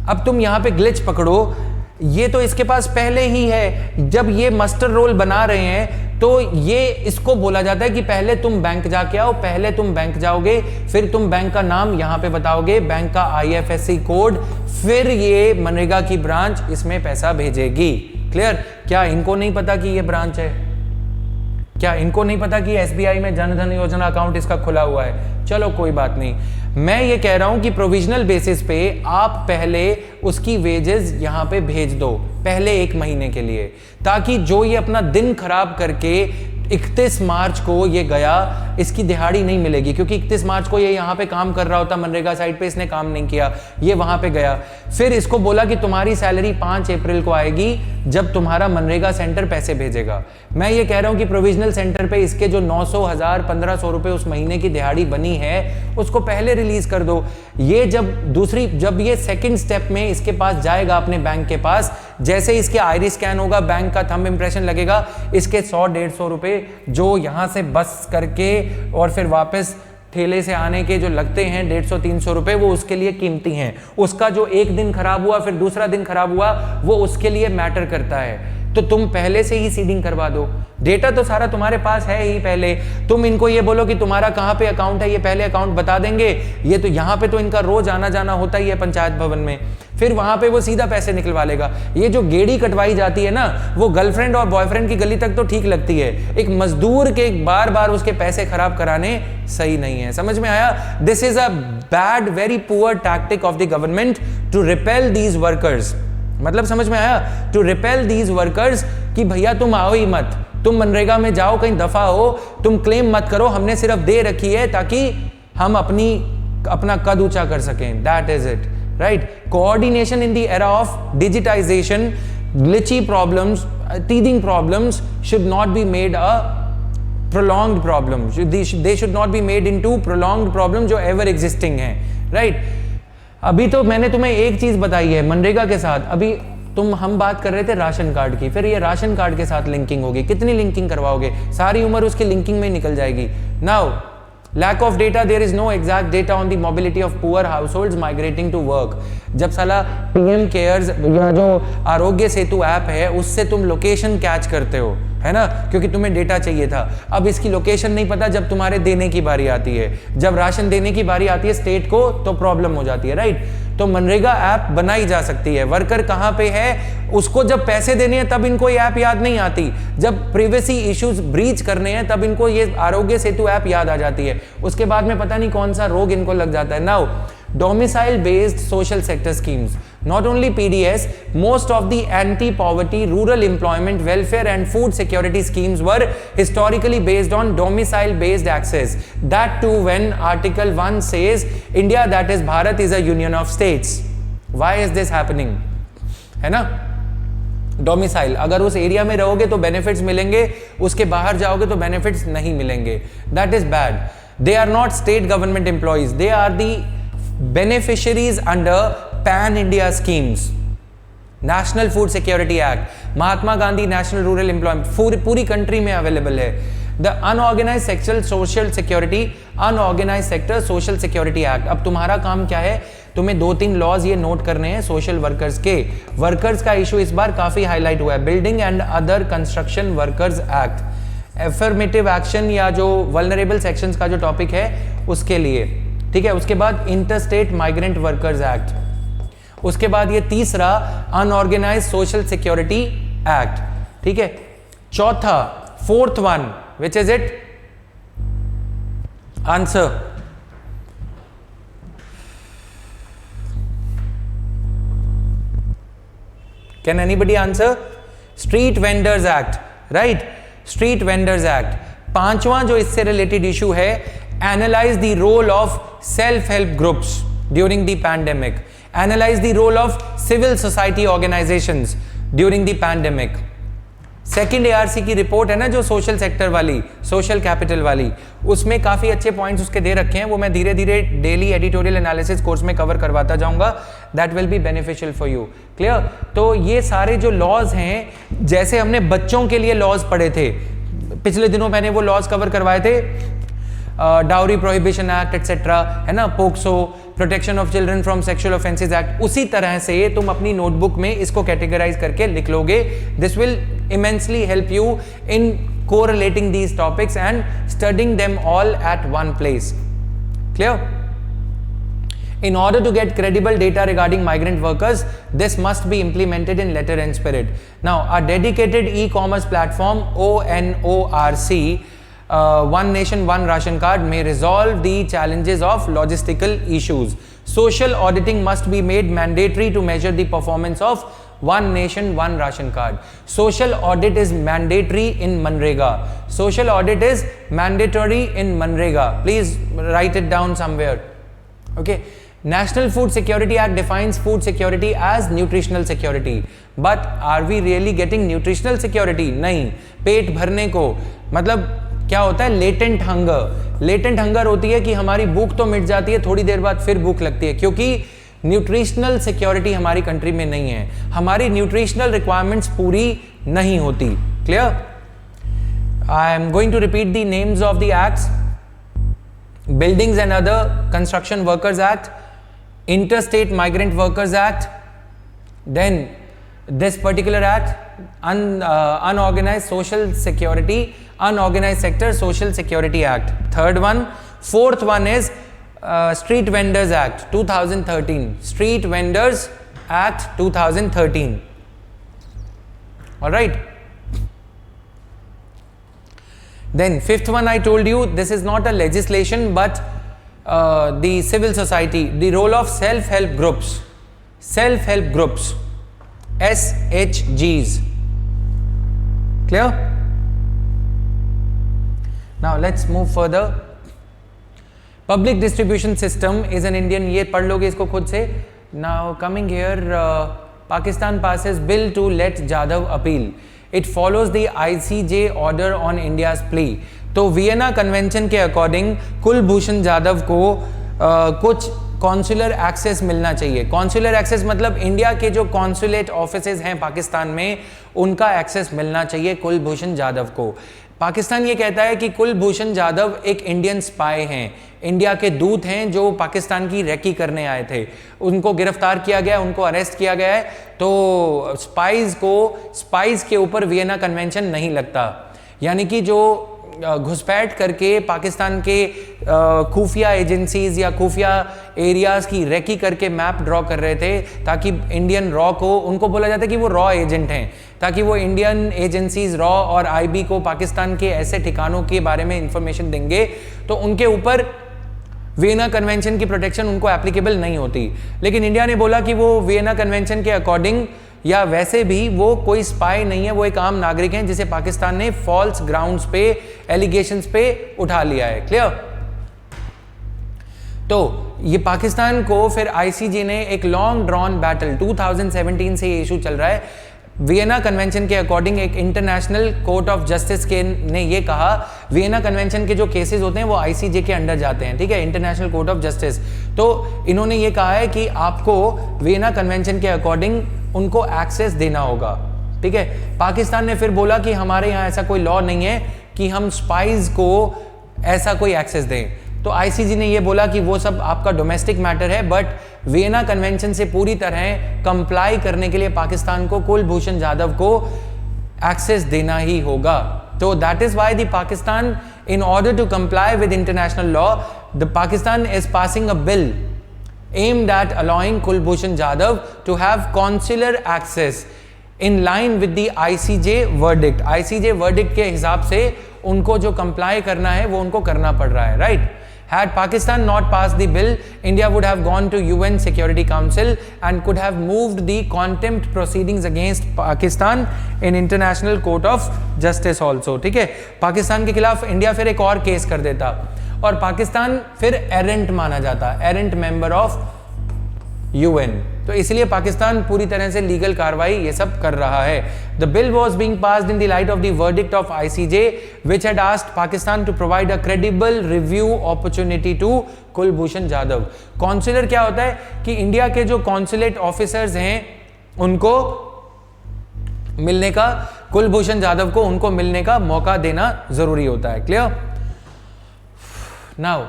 Speaker 1: अब तुम यहां पे ग्लिच पकड़ो, ये तो इसके पास पहले ही है। जब ये मास्टर रोल बना रहे हैं तो ये इसको बोला जाता है कि पहले तुम बैंक जाके आओ, पहले तुम बैंक जाओगे, फिर तुम बैंक का नाम यहां पे बताओगे, बैंक का IFSC कोड, फिर ये मनरेगा की ब्रांच इसमें पैसा भेजेगी। क्लियर? क्या इनको नहीं पता कि ये ब्रांच है? क्या इनको नहीं पता कि SBI में जन धन योजना अकाउंट इसका खुला हुआ है? चलो कोई बात नहीं, मैं ये कह रहा हूं कि प्रोविजनल बेसिस पे आप पहले उसकी वेजेस यहां पे भेज दो पहले 1 महीने के लिए, ताकि जो ये अपना दिन खराब करके 31 मार्च को ये गया, इसकी दिहाड़ी नहीं मिलेगी, क्योंकि 31 मार्च को ये यहाँ पे काम कर रहा होता मनरेगा साइट पे, इसने काम नहीं किया, ये वहां पे गया। फिर इसको बोला कि तुम्हारी सैलरी 5 अप्रैल को आएगी जब तुम्हारा मनरेगा सेंटर पैसे भेजेगा। मैं ये कह रहा हूं कि प्रोविजनल सेंटर पे इसके जो 900, 1000, 1500 रुपए उस महीने की दिहाड़ी बनी है उसको पहले रिलीज कर दो। ये जब ये सेकंड स्टेप में इसके पास जाएगा अपने बैंक के पास, जैसे इसके आईरिस स्कैन होगा, बैंक का थंब इंप्रेशन लगेगा, इसके 100-150 रुपए जो यहां से बस करके और फिर वापस ठेले से आने के जो लगते हैं 150-300 रुपए, वो उसके लिए कीमती हैं। उसका जो एक दिन खराब हुआ फिर दूसरा दिन खराब हुआ, वो उसके लिए मैटर करता है। तो तुम पहले से ही सीडिंग करवा दो, डेटा तो सारा तुम्हारे पास है ही। पहले तुम इनको ये बोलो कि तुम्हारा कहां पे अकाउंट है, ये पहले अकाउंट बता देंगे। ये तो यहां पे तो इनका रोज आना जाना होता ही है पंचायत भवन में, फिर वहां पे वो सीधा पैसे निकलवा लेगा। ये जो गेड़ी कटवाई जाती है ना, वो गर्लफ्रेंड और बॉयफ्रेंड की गली तक तो ठीक लगती है, एक मजदूर के बार बार उसके पैसे खराब कराने सही नहीं है। समझ में आया? This is a bad, very poor tactic of the government to repel these workers. मतलब समझ में आया? टू रिपेल दीज वर्कर्स कि भैया तुम आओ ही मत, तुम मनरेगा में जाओ, कहीं दफा हो, तुम क्लेम मत करो, हमने सिर्फ दे रखी है ताकि हम अपना कद ऊंचा कर सकें। That is it, right? Coordination in the era of digitisation, glitchy problems, teething problems should not be made a prolonged problem. They should not be made into prolonged problem जो ever existing है, right? अभी तो मैंने तुम्हें एक चीज बताई है मनरेगा के साथ। अभी हम बात कर रहे थे राशन कार्ड की, फिर ये राशन कार्ड के साथ लिंकिंग होगी। कितनी लिंकिंग करवाओगे? सारी उम्र उसकी लिंकिंग में निकल जाएगी। Now lack of data, there is no exact data on the mobility of poor households migrating to work. जब साला PM cares या जो आरोग्य सेतु ऐप है उससे तुम लोकेशन कैच करते हो, है ना, क्योंकि तुम्हें डेटा चाहिए था। अब इसकी लोकेशन नहीं पता जब तुम्हारे देने की बारी आती है, जब राशन देने की बारी आती है स्टेट को तो प्रॉब्लम हो जाती है, राइट? तो मनरेगा ऐप बनाई जा सकती है। वर्कर कहां पे है, उसको जब पैसे देने हैं तब इनको ये ऐप याद नहीं आती, जब प्रिवेसी इश्यूज ब्रीच करने हैं तब इनको ये आरोग्य सेतु ऐप याद आ जाती है। उसके बाद में पता नहीं कौन सा रोग इनको लग जाता है। Now domicile based social sector schemes, not only PDS, most of the anti-poverty, rural employment, welfare and food security schemes were historically based on domicile based access. That too when Article 1 says India, that is Bharat, is a union of states. Why is this happening? है ना? Domicile, अगर उस area में रहोगे तो benefits मिलेंगे, उसके बाहर जाओगे तो बेनिफिट्स नहीं मिलेंगे। That is bad. They are not state government employees, they are the beneficiaries under pan India schemes. National food security act, Mahatma Gandhi national rural employment पूरी कंट्री में अवेलेबल है। The unorganised sector social security, unorganised sector social security act. अब तुम्हारा काम क्या है, तुम्हें 2-3 laws ये नोट करने हैं सोशल वर्कर्स के। वर्कर्स का इशू इस बार काफी हाईलाइट हुआ है, building and other construction workers act, affirmative action या जो वल्नरेबल सेक्शंस का जो टॉपिक है उसके लिए, ठीक है। उसके बाद इंटरस्टेट माइग्रेंट वर्कर्स एक्ट, उसके बाद ये तीसरा अनऑर्गेनाइज सोशल सिक्योरिटी एक्ट, ठीक है। चौथा, fourth one, which is it? Answer, can anybody answer? Street vendors act, right, street vendors act. पांचवा जो इससे रिलेटेड इशू है, analyse the role of self help groups during the pandemic, analyse the role of civil society organisations during the pandemic. Second ARC की report है ना जो social sector वाली, social capital वाली, उसमें काफी अच्छे पॉइंट्स उसके दे रखे हैं, वो मैं धीरे धीरे डेली एडिटोरियल एनालिसिस कोर्स में कवर करवाता जाऊंगा। That will be beneficial for you, clear. तो ये सारे जो लॉज हैं, जैसे हमने बच्चों के लिए लॉज पढ़े थे पिछले दिनों, मैंने वो लॉज कवर करवाए थे डाउरी प्रोहिबिशन एक्ट एक्सेट्रा, है ना, POCSO, protection of children from sexual offences act, उसी तरह से तुम अपनी नोटबुक में इसको कैटेगराइज करके लिख लोगे. This will immensely help you in correlating these topics and studying them all at one place. Clear? In order to get credible data regarding migrant workers, this must be implemented in letter and spirit. Now, a dedicated e-commerce platform, ONORC, One Nation, One Ration Card, may resolve the challenges of logistical issues. Social auditing must be made mandatory to measure the performance of One Nation, One Ration Card. Social audit is mandatory in Manrega. Social audit is mandatory in Manrega. Please write it down somewhere. Okay. National Food Security Act defines food security as nutritional security. But are we really getting nutritional security? नहीं. पेट भरने को मतलब क्या होता है? Latent hunger. Latent hunger होती है कि हमारी भूख तो मिट जाती है, थोड़ी देर बाद फिर भूख लगती है, क्योंकि न्यूट्रिशनल सिक्योरिटी हमारी कंट्री में नहीं है. हमारी न्यूट्रिशनल रिक्वायरमेंट्स पूरी नहीं होती. Clear? I am going to repeat the names of the acts. Buildings and other construction workers act, interstate migrant workers act, then this particular act, unorganized social security, unorganized sector social security act. Third one. Fourth one is Street Vendors Act 2013. Street Vendors Act 2013. All right. Then fifth one, I told you this is not a legislation but the civil society, the role of self-help groups. Self-help groups, SHGs. Clear? Now let's move further. Public distribution system is an Indian, ये पढ़ लोगे इसको खुद से. Now coming here, Pakistan passes bill to let Jadhav appeal. It follows the ICJ order on India's plea. तो Vienna convention के according Kulbhushan Jadhav को कुछ कॉन्सुलर एक्सेस मिलना चाहिए. कॉन्सुलर एक्सेस मतलब इंडिया के जो कॉन्सुलेट ऑफिसेज हैं पाकिस्तान में, उनका एक्सेस मिलना चाहिए कुलभूषण जाधव को. पाकिस्तान ये कहता है कि कुलभूषण जाधव एक इंडियन स्पाई हैं, इंडिया के दूत हैं जो पाकिस्तान की रेकी करने आए थे. उनको गिरफ्तार किया गया, उनको अरेस्ट किया गया है. तो स्पाइज के ऊपर वियना कन्वेंशन नहीं लगता. यानी कि जो घुसपैठ करके पाकिस्तान के खुफिया एजेंसीज या खुफिया एरियाज की रेकी करके मैप ड्रॉ कर रहे थे, ताकि इंडियन रॉ को, उनको बोला जाता है कि वो रॉ एजेंट हैं, ताकि वो इंडियन एजेंसीज रॉ और आईबी को पाकिस्तान के ऐसे ठिकानों के बारे में इंफॉर्मेशन देंगे तो उनके ऊपर वियना कन्वेंशन की प्रोटेक्शन उनको एप्लीकेबल नहीं होती. लेकिन इंडिया ने बोला कि वो वियना कन्वेंशन के अकॉर्डिंग या वैसे भी वो कोई स्पाई नहीं है, वो एक आम नागरिक हैं जिसे पाकिस्तान ने फॉल्स ग्राउंड्स पे, एलिगेशंस पे उठा लिया है. क्लियर? तो ये पाकिस्तान को फिर आईसीजे ने एक लॉन्ग ड्रॉन बैटल 2017 से ये इशू चल रहा है. वियना कन्वेंशन के अकॉर्डिंग एक इंटरनेशनल कोर्ट ऑफ जस्टिस के ने ये कहा, वियना कन्वेंशन के जो केसेस होते हैं वो आईसीजे के अंडर जाते हैं, ठीक है, इंटरनेशनल कोर्ट ऑफ जस्टिस. तो इन्होंने ये कहा है कि आपको वियना कन्वेंशन के अकॉर्डिंग उनको एक्सेस देना होगा. ठीक है. पाकिस्तान ने फिर बोला कि हमारे यहाँ ऐसा कोई लॉ नहीं है कि हम स्पाइज को ऐसा कोई एक्सेस दें. तो आईसीजे ने ये बोला कि वो सब आपका डोमेस्टिक मैटर है, बट वियना कन्वेंशन से पूरी तरह कंप्लाई करने के लिए पाकिस्तान को कुलभूषण जाधव को एक्सेस देना ही होगा. तो that is why the Pakistan, in order to comply with international law, the Pakistan is passing a bill aimed at allowing Kulbhushan Jadhav to have consular access in line with the ICJ verdict. ICJ verdict के हिसाब से उनको जो comply करना है वो उनको करना पड़ रहा है, right? Had Pakistan not passed the bill, India would have gone to UN Security Council and could have moved the contempt proceedings against Pakistan in International Court of Justice also. ठीक है, पाकिस्तान के खिलाफ इंडिया फिर एक और case कर देता और पाकिस्तान फिर एरेंट माना जाता, एरेंट मेंबर ऑफ यूएन. तो इसलिए पाकिस्तान पूरी तरह से लीगल कार्रवाई ये सब कर रहा है. The bill was being passed in the light of the verdict of ICJ which had asked Pakistan to provide a credible review opportunity to Kulbhushan Jadhav. Consular क्या होता है कि इंडिया के जो कॉन्सुलेट ऑफिसर्स हैं उनको मिलने का, कुलभूषण जाधव को उनको मिलने का मौका देना जरूरी होता है. क्लियर? नाउ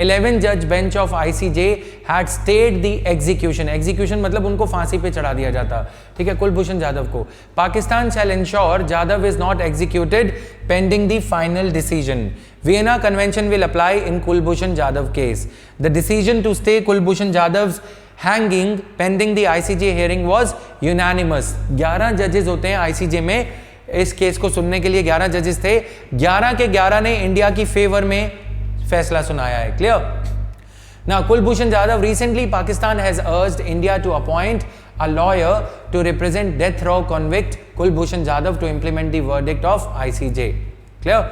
Speaker 1: 11 जज bench of ICJ had stayed the execution. Execution मतलब उनको फांसी पे चढ़ा दिया जाता, ठीक है, कुलभूषण जाधव को. Pakistan shall ensure Jadhav is not executed pending the final decision. Vienna Convention will apply in Kulbhushan Jadhav case. The decision to stay Kulbhushan Jadhav's hanging pending the ICJ hearing was unanimous. 11 जजेस होते हैं ICJ में, इस case को सुनने के लिए 11 जजेस थे. 11 के 11 ने इंडिया की फेवर में फैसला सुनाया है. Clear? Now Kulbhushan Jadhav, recently Pakistan has urged India to appoint a lawyer to represent death row convict Kulbhushan Jadhav to implement the verdict of ICJ. Clear?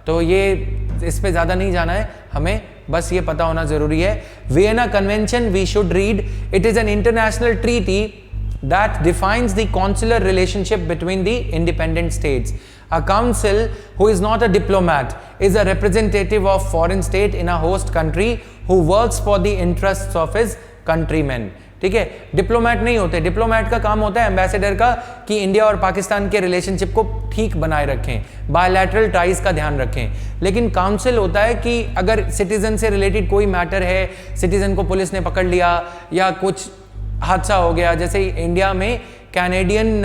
Speaker 1: तो ये इस पे ज्यादा नहीं जाना है, हमें बस ये पता होना जरूरी है. Vienna Convention we should read. It is an international treaty that defines the consular relationship between the independent states. A council who is not a diplomat is a representative of foreign state in a host country who works for the interests of his countrymen. ठीक है, diplomat नहीं होते. Diplomat का काम होता है ambassador का कि इंडिया और पाकिस्तान के रिलेशनशिप को ठीक बनाए रखें, बायलैटरल टाइज का ध्यान रखें. लेकिन काउंसिल होता है कि अगर सिटीजन से रिलेटेड कोई मैटर है, सिटीजन को पुलिस ने पकड़ लिया या कुछ हादसा हो गया, जैसे इंडिया में कैनेडियन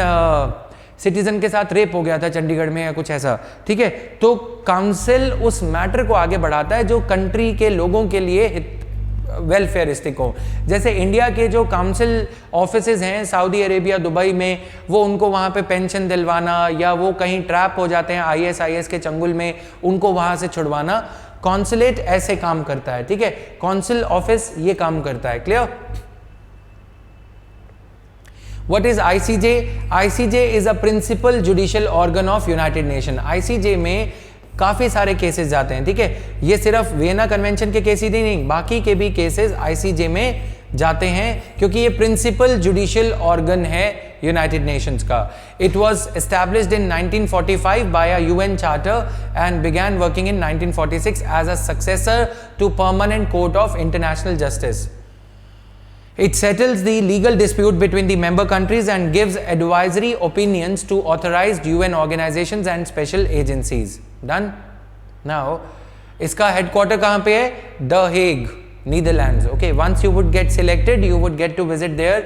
Speaker 1: सिटीजन के साथ रेप हो गया था चंडीगढ़ में या कुछ ऐसा, ठीक है, तो काउंसिल उस मैटर को आगे बढ़ाता है जो कंट्री के लोगों के लिए वेलफेयरिस्टिक हो. जैसे इंडिया के जो काउंसिल ऑफिसेज हैं सऊदी अरेबिया, दुबई में, वो उनको वहाँ पे पेंशन दिलवाना या वो कहीं ट्रैप हो जाते हैं ISIS के चंगुल में, उनको वहाँ से छुड़वाना, कॉन्सुलेट ऐसे काम करता है. ठीक है, कॉन्सिल ऑफिस ये काम करता है. Clear? What is ICJ? ICJ is a principal judicial organ of United Nation. ICJ में काफी सारे केसेस जाते हैं. ठीक है, ये सिर्फ वियना कन्वेंशन के केस ही नहीं, बाकी के भी केसेस ICJ में जाते हैं क्योंकि ये प्रिंसिपल जुडिशियल ऑर्गन है यूनाइटेड नेशंस का. It was established in 1945 by a UN charter and began working in 1946 as a successor to Permanent Court of International Justice. It settles the legal dispute between the member countries and gives advisory opinions to authorized UN organizations and special agencies. Done? Now, इसका headquarter कहाँ पे है? The Hague, Netherlands. Okay, once you would get selected, you would get to visit there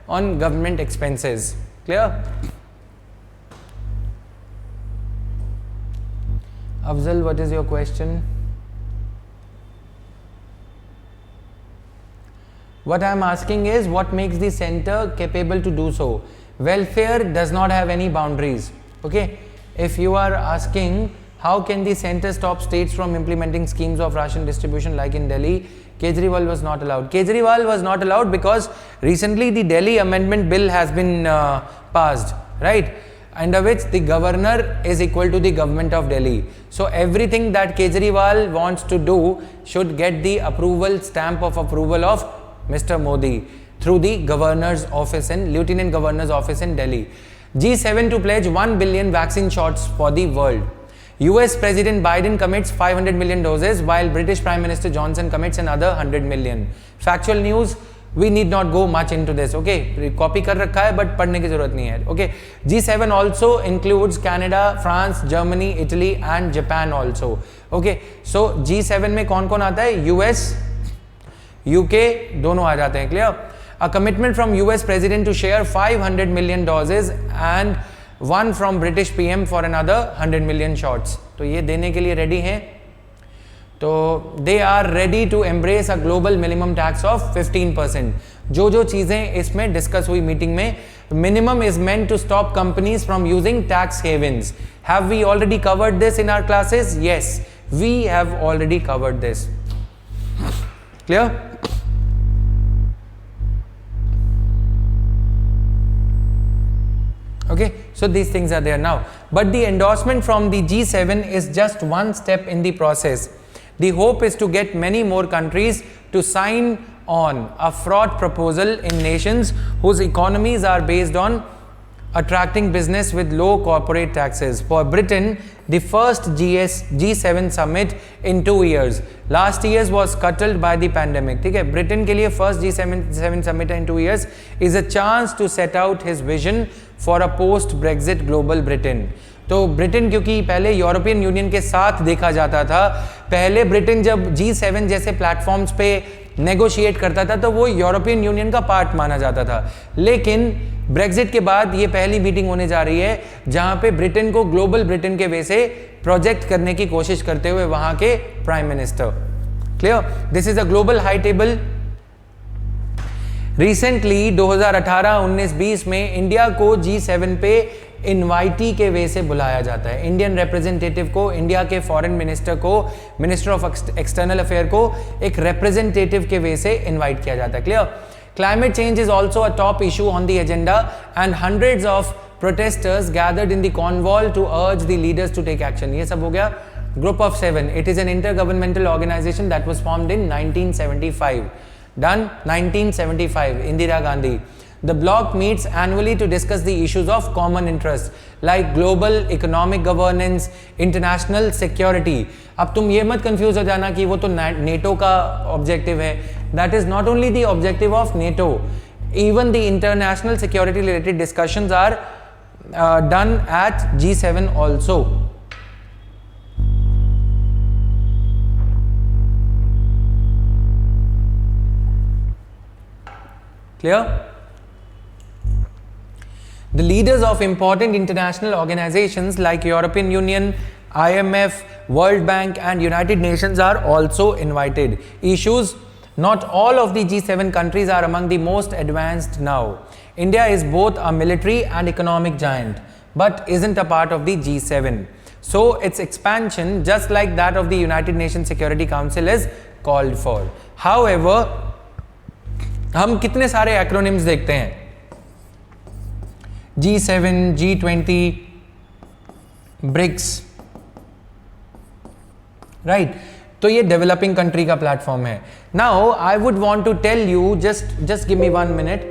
Speaker 1: on government expenses. Clear? Afzal, what is your question? What I am asking is, what makes the center capable to do so? Welfare does not have any boundaries. Okay, if you are asking how can the center stop states from implementing schemes of ration distribution like in Delhi, Kejriwal was not allowed. Kejriwal was not allowed because recently the Delhi Amendment Bill has been passed, right? Under which the governor is equal to the government of Delhi. So everything that Kejriwal wants to do should get the approval, stamp of approval of Mr. Modi through the governor's office and lieutenant governor's office in Delhi. G7 to pledge 1 billion vaccine shots for the world. US President Biden commits 500 million doses while British Prime Minister Johnson commits another 100 million. Factual news, we need not go much into this. Okay, copy कर रखा है but पढ़ने की जरूरत नहीं है. Okay, G7 also includes Canada, France, Germany, Italy and Japan also. Okay, so G7 में कौन कौन आता है? US, UK दोनों आ जाते हैं. Clear? A commitment from US President to share 500 million doses and one from British PM for another 100 million shots. तो ये देने के लिए रेडी हैं. तो they are ready to embrace a global minimum tax of 15%. जो चीजें इसमें डिस्कस हुई मीटिंग में, minimum is meant to stop companies from using tax havens. Have we already covered this in our classes? Yes, we have already covered this. Clear? Okay, so these things are there now. But the endorsement from the G7 is just one step in the process. The hope is to get many more countries to sign on a fraud proposal in nations whose economies are based on attracting business with low corporate taxes. For Britain, the first G7 summit in 2 years. Last year was scuttled by the pandemic. ठीक है, Britain के लिए first G7 summit in 2 years is a chance to set out his vision for a post-Brexit global Britain. तो Britain, क्योंकि पहले European union के साथ देखा जाता था, पहले ब्रिटेन जब G7 जैसे प्लेटफॉर्म्स पे नेगोशिएट करता था तो वो यूरोपियन यूनियन का पार्ट माना जाता था। लेकिन ब्रेग्जिट के बाद ये पहली मीटिंग होने जा रही है जहां पे ब्रिटेन को ग्लोबल ब्रिटेन के वे से प्रोजेक्ट करने की कोशिश करते हुए वहां के prime minister. Clear? This is a global high table. Recently 2018, 19, 20 में इंडिया को G7 पे इनवाइटी के वे से बुलाया जाता है। इंडियन रिप्रेजेंटेटिव को, इंडिया के फॉरेन मिनिस्टर को, मिनिस्टर ऑफ एक्सटर्नल अफेयर को एक रिप्रेजेंटेटिव के वे से इनवाइट किया जाता है। Clear? Climate change is also a top issue on the agenda, and hundreds of protesters gathered in the Cornwall to urge the leaders to take action. ये सब हो गया। Group of 7. It is an intergovernmental organization that was formed in 1975. Done 1975. Indira Gandhi. The bloc meets annually to discuss the issues of common interest like global economic governance, international security. अब तुम ये मत confuse हो जाना कि वो तो NATO का ऑब्जेक्टिव है। That is not only the objective of NATO, even the international security related discussions are done at G7 also. Clear? The leaders of important international organizations like European Union, IMF, World Bank and United Nations are also invited. Issues: not all of the G7 countries are among the most advanced now. India is both a military and economic giant, but isn't a part of the G7. So its expansion, just like that of the United Nations Security Council, is called for. However, हम कितने सारे acronyms देखते हैं, G7, G20, BRICS, right? तो ये developing country का platform है। Now I would want to tell you, just give me 1 minute,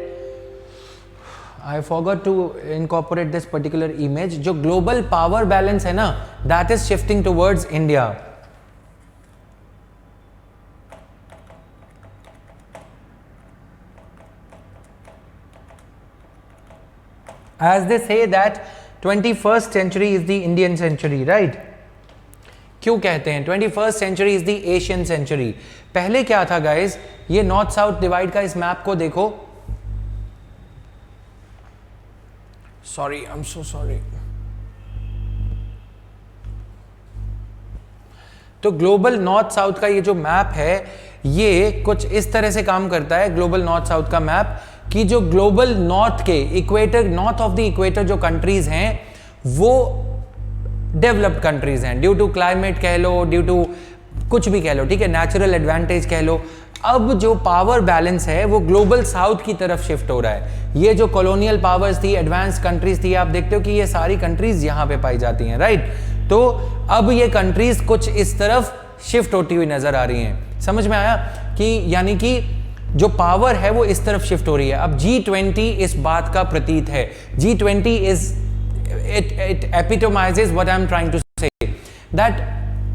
Speaker 1: I forgot to incorporate this particular image. जो ग्लोबल पावर बैलेंस है ना, that is shifting towards India. As they say that 21st century is the Indian century, right? क्यों कहते हैं 21st century is the Asian century? पहले क्या था guys? ये नॉर्थ साउथ डिवाइड का इस मैप को देखो। Sorry, I am so sorry. तो ग्लोबल नॉर्थ साउथ का ये जो मैप है, ये कुछ इस तरह से काम करता है, ग्लोबल नॉर्थ साउथ का मैप, कि जो ग्लोबल नॉर्थ के equator, north of the equator जो कंट्रीज हैं वो डेवलप्ड कंट्रीज हैं, ड्यू टू क्लाइमेट कह लो, ड्यू टू कुछ भी कह लो, ठीक है, नेचुरल एडवांटेज कह लो। अब जो पावर बैलेंस है वो ग्लोबल साउथ की तरफ शिफ्ट हो रहा है। ये जो कॉलोनियल पावर्स थी, एडवांस कंट्रीज थी, आप देखते हो कि ये सारी कंट्रीज यहां पे पाई जाती हैं, राइट? तो अब ये कंट्रीज कुछ इस तरफ शिफ्ट होती हुई नजर आ रही हैं। समझ में आया कि यानी कि जो पावर है वो इस तरफ शिफ्ट हो रही है। अब G20 इस बात का प्रतीक है। G20 is it epitomizes what I am trying to say, that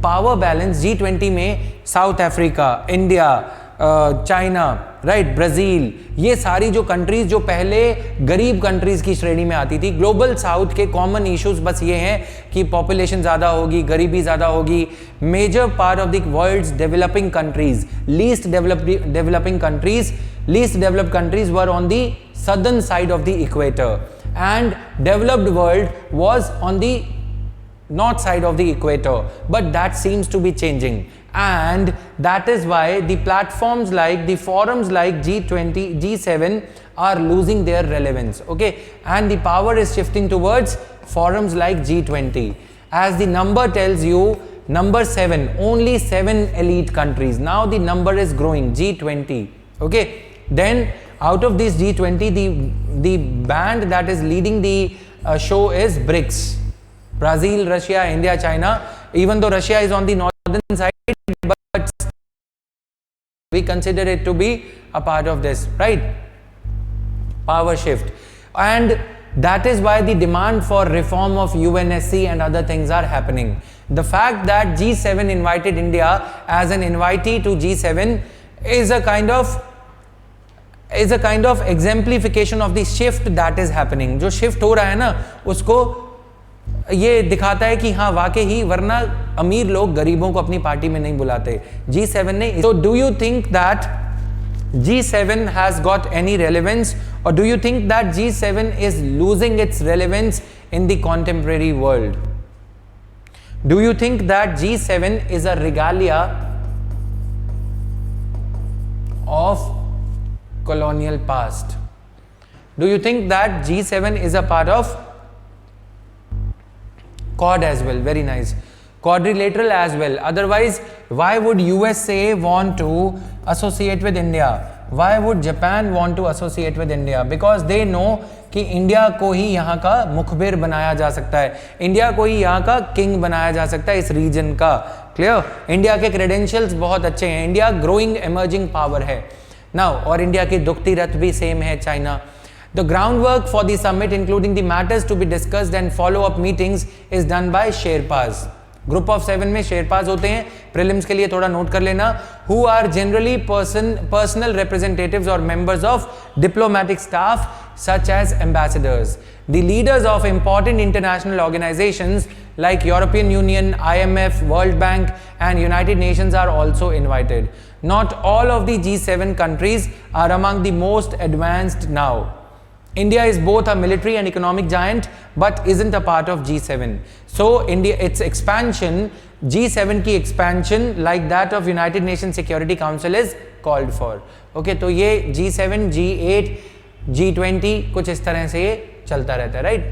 Speaker 1: power balance G20 में south Africa, India, China, right, Brazil, ये सारी जो कंट्रीज जो पहले गरीब कंट्रीज की श्रेणी में आती थी, ग्लोबल साउथ के कॉमन इश्यूज बस ये हैं कि पॉपुलेशन ज़्यादा होगी, गरीबी ज़्यादा होगी। Major part of the world's developing countries, least developed countries were on the southern side of the equator and developed world was on the north side of the equator, but that seems to be changing, and that is why the platforms like the forums like G20, G7 are losing their relevance, okay, and the power is shifting towards forums like G20. As the number tells you, number 7, only 7 elite countries. Now the number is growing, G20, okay. Then out of this G20, the band that is leading the show is BRICS: Brazil, Russia, India, China. Even though Russia is on the northern side, but we consider it to be a part of this, right? Power shift, and that is why the demand for reform of UNSC and other things are happening. The fact that G7 invited India as an invitee to G7 is a kind of exemplification of the shift that is happening. जो shift हो रहा है ना, उसको ये दिखाता है कि हाँ वाकई ही, वरना अमीर लोग गरीबों को अपनी पार्टी में नहीं बुलाते। G7 ने, तो do you think that G7 has got any relevance, or do you think that G7 is losing its relevance in the contemporary world? Do you think that G7 is a regalia of colonial past? Do you think that G7 is a part of Quad as well? Very nice. Quadrilateral as well. Otherwise, why would USA want to associate with India? Why would Japan want to associate with India? Because they know कि India को ही यहाँ का मुखबिर बनाया जा सकता है, India को ही यहाँ का किंग बनाया जा सकता है इस रीजन का। क्लियर? इंडिया के क्रेडेंशियल्स बहुत अच्छे हैं, इंडिया ग्रोइंग एमर्जिंग पावर है नाउ, और इंडिया की दुखती रथ भी सेम है, China. The groundwork for the summit, including the matters to be discussed and follow-up meetings, is done by Sherpas. Group of 7 में Sherpas होते हैं, prelims के लिए थोड़ा नोट कर लेना, who are generally personal representatives or members of diplomatic staff such as ambassadors. The leaders of important international organizations like European Union, IMF, World Bank and United Nations are also invited. Not all of the G7 countries are among the most advanced now. India is both a military and economic giant but isn't a part of G7. So India, its expansion, G7 की expansion like that of United Nations Security Council is called for. Okay, तो ये G7, G8, G20 कुछ इस तरह से ये चलता रहता है, right?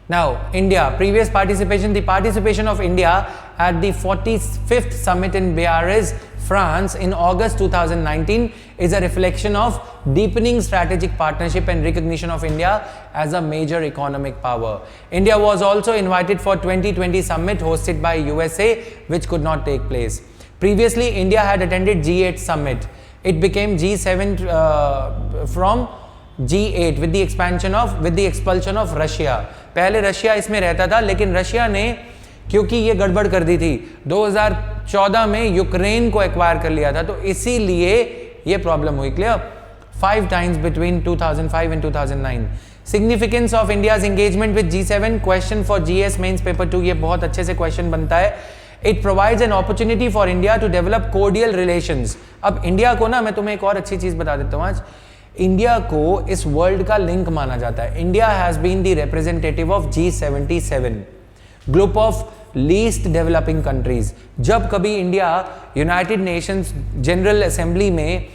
Speaker 1: Now, India, previous participation, the participation of India at the 45th summit in Biarritz, France in August 2019 is a reflection of deepening strategic partnership and recognition of India as a major economic power. India was also invited for 2020 summit hosted by USA, which could not take place. Previously, India had attended G8 summit. It became G7 from G8 with the expulsion of Russia. पहले Russia इसमें रहता था, लेकिन Russia ने क्योंकि ये गड़बड़ कर दी थी 2014 में यूक्रेन को एक्वायर कर लिया था, तो इसीलिए ये प्रॉब्लम हुई। Clear? 5 times between 2005 and 2009. Significance of India's engagement with G7, question for GS mains paper 2, ये बहुत अच्छे से क्वेश्चन बनता है। It provides an opportunity for India to develop cordial relations. अब इंडिया को ना, मैं तुम्हें एक और अच्छी चीज बता देता हूँ आज, इंडिया को इस वर्ल्ड का लिंक माना जाता है। India has been the representative of G77, group of least developing countries. जब कभी India United Nations General Assembly में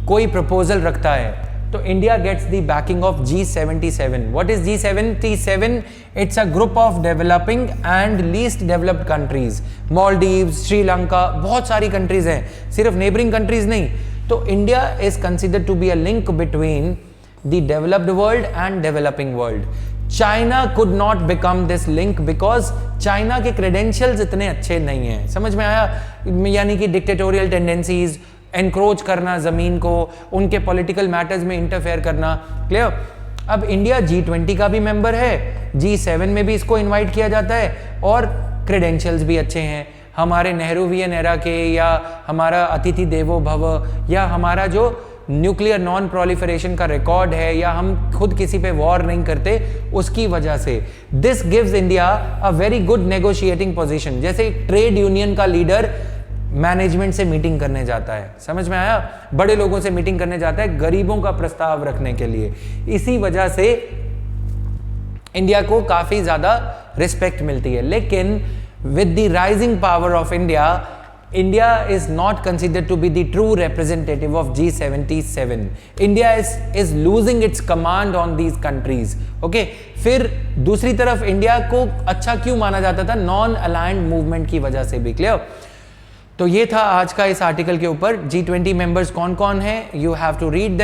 Speaker 1: कोई प्रपोजल रखता है तो India gets the backing of G77। What is G77? It's a group of developing and least developed countries. Maldives, Sri Lanka, बहुत सारी countries हैं, सिर्फ नेबरिंग कंट्रीज नहीं। तो India is considered to be a link between the developed world and developing world. China could not become this link because China के credentials इतने अच्छे नहीं हैं। समझ में आया? यानी कि डिक्टेटोरियल टेंडेंसीज, एनक्रोच करना जमीन को, उनके पॉलिटिकल मैटर्स में इंटरफेयर करना। क्लियर? अब इंडिया G20 का भी मेंबर है, G7 में भी इसको इन्वाइट किया जाता है और क्रेडेंशियल्स भी अच्छे हैं। हमारे नेहरूवियन एरा के, या हमारा अतिथि देवो भव, या हमारा जो न्यूक्लियर नॉन प्रोलिफरेशन का रिकॉर्ड है, या हम खुद किसी पे वॉर नहीं करते, उसकी वजह से this gives India a very good negotiating position. जैसे ट्रेड यूनियन का लीडर मैनेजमेंट से मीटिंग करने जाता है, समझ में आया? बड़े लोगों से मीटिंग करने जाता है गरीबों का प्रस्ताव रखने के लिए। इसी वजह से इंडिया को काफी ज्यादा रिस्पेक्ट मिलती है। लेकिन with the rising power of India is not considered to be the true representative of G77. India is losing its command on these countries. Okay? फिर दूसरी तरफ इंडिया को अच्छा क्यों माना जाता था? नॉन अलाइंड मूवमेंट की वजह से भी। क्लियर? तो ये था आज का इस आर्टिकल के ऊपर। G20 मेंबर्स कौन कौन है? You have to read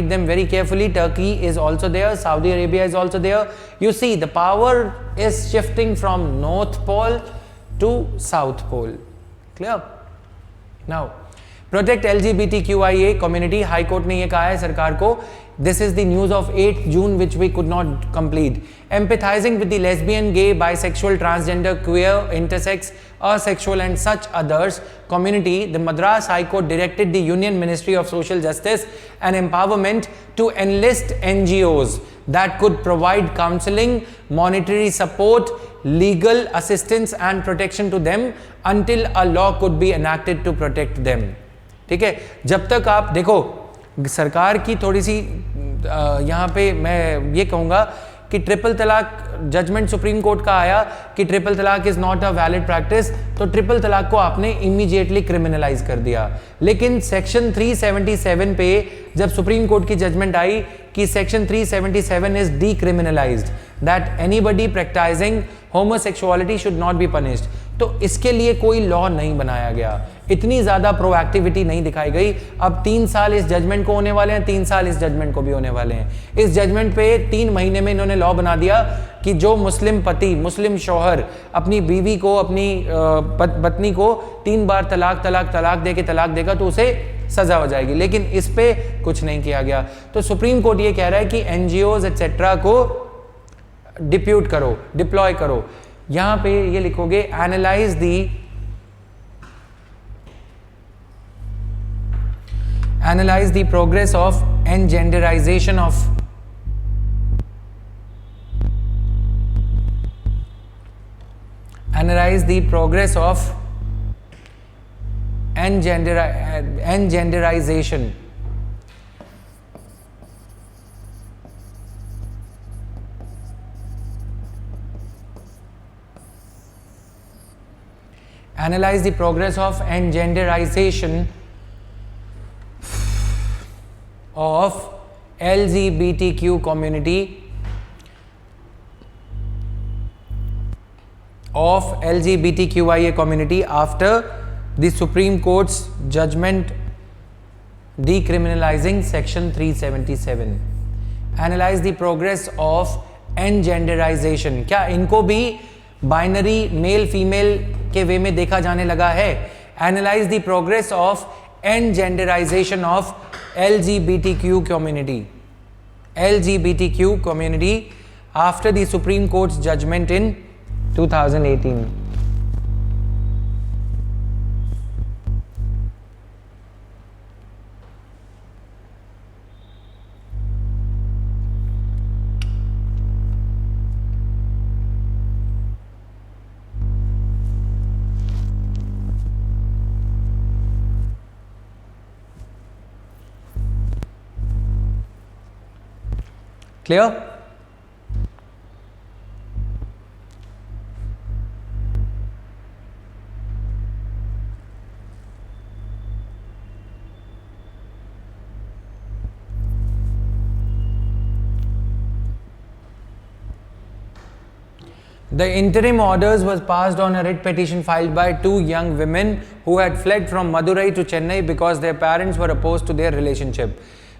Speaker 1: them very carefully. Turkey is also there, Saudi Arabia is also there. You see the power is shifting from north pole to south pole. Clear? Now protect LGBTQIA community, high court ने ये कहा है सरकार को। This is the news of 8th June which we could not complete. Empathizing with the lesbian, gay, bisexual, transgender, queer, intersex, asexual and such others community, the Madras High Court directed the Union Ministry of Social Justice and Empowerment to enlist NGOs that could provide counseling, monetary support, legal assistance and protection to them until a law could be enacted to protect them. ठीक है, जब तक आप देखो सरकार की थोड़ी सी यहाँ पे मैं ये कहूँगा कि ट्रिपल तलाक जजमेंट सुप्रीम कोर्ट का आया कि ट्रिपल तलाक is not a valid practice, तो ट्रिपल तलाक को आपने इमीडिएटली क्रिमिनलाइज कर दिया। लेकिन सेक्शन 377 पे जब सुप्रीम कोर्ट की जजमेंट आई कि section 377 is decriminalised, that anybody practising homosexuality should not be punished, तो इसके लिए कोई लॉ नहीं बनाया गया, इतनी ज्यादा प्रोएक्टिविटी नहीं दिखाई गई। अब 3 साल इस जजमेंट को होने वाले हैं, 3 साल इस जजमेंट को भी होने वाले हैं। इस जजमेंट पे 3 महीने में इन्होंने लॉ बना दिया कि जो मुस्लिम पति, मुस्लिम शौहर अपनी बीवी को, अपनी पत्नी को 3 बार तलाक दे के तलाक देगा तो उसे सजा हो जाएगी, लेकिन इस पे कुछ नहीं किया गया। तो सुप्रीम कोर्ट ये कह रहा है कि एनजीओज एटसेट्रा को डिप्यूट करो, डिप्लॉय करो। यहां पे ये लिखोगे analyse the progress of engenderization of engenderization analyze the progress of engenderization of LGBTQ community of LGBTQIA community after the Supreme Court's judgment decriminalizing section 377. Analyze the progress of engenderization. क्या इनको भी binary male female के वे में देखा जाने लगा है? Analyze the progress of engenderization of LGBTQ community after the Supreme Court's judgment in 2018. Clear? The interim orders was passed on a writ petition filed by 2 young women who had fled from Madurai to Chennai because their parents were opposed to their relationship.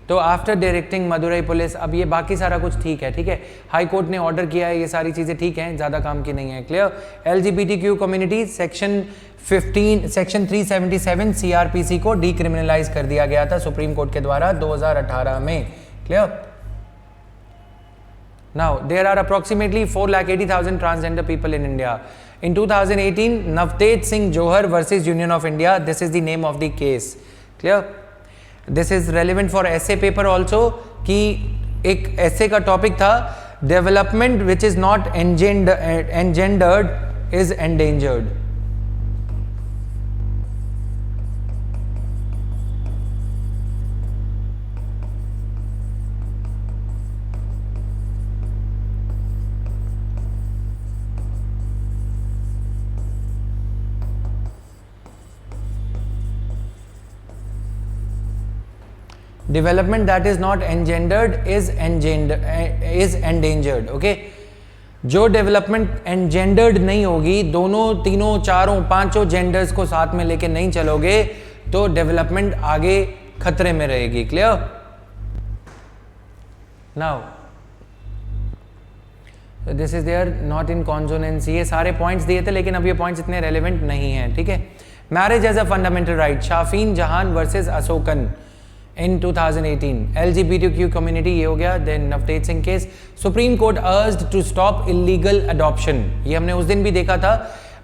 Speaker 1: तो after directing Madurai police, अब ये बाकी सारा कुछ ठीक है, ठीक है, हाई कोर्ट ने ऑर्डर किया है, ये सारी चीज़ें ठीक हैं, ज़्यादा काम की नहीं है। Clear? LGBTQ community section 377 CRPC को डीक्रिमिनलाइज कर दिया गया था सुप्रीम कोर्ट के द्वारा 2018 में। Clear? Now there are approximately 4,80,000 transgender people in India. In 2018, Navteej Singh Johar versus Union of India. This is the name of the case. Clear? This is relevant for essay paper also कि एक essay का topic था development which is not engendered is endangered. Development that is not engendered is endangered. Okay? जो development एनजेंडर्ड नहीं होगी, दोनों तीनों चारों पांचों जेंडर्स को साथ में लेके नहीं चलोगे तो डेवलपमेंट आगे खतरे में रहेगी। Clear? Now this is there not in consonancy. ये सारे पॉइंट्स दिए थे लेकिन अब ये पॉइंट्स इतने रेलेवेंट नहीं हैं। ठीक है? Marriage as a fundamental right, Shafin Jahan versus Asokan in 2018, LGBTQ community ये हो गया। Then Navtej Singh case, Supreme Court urged to stop illegal adoption, ये हमने उस दिन भी देखा था,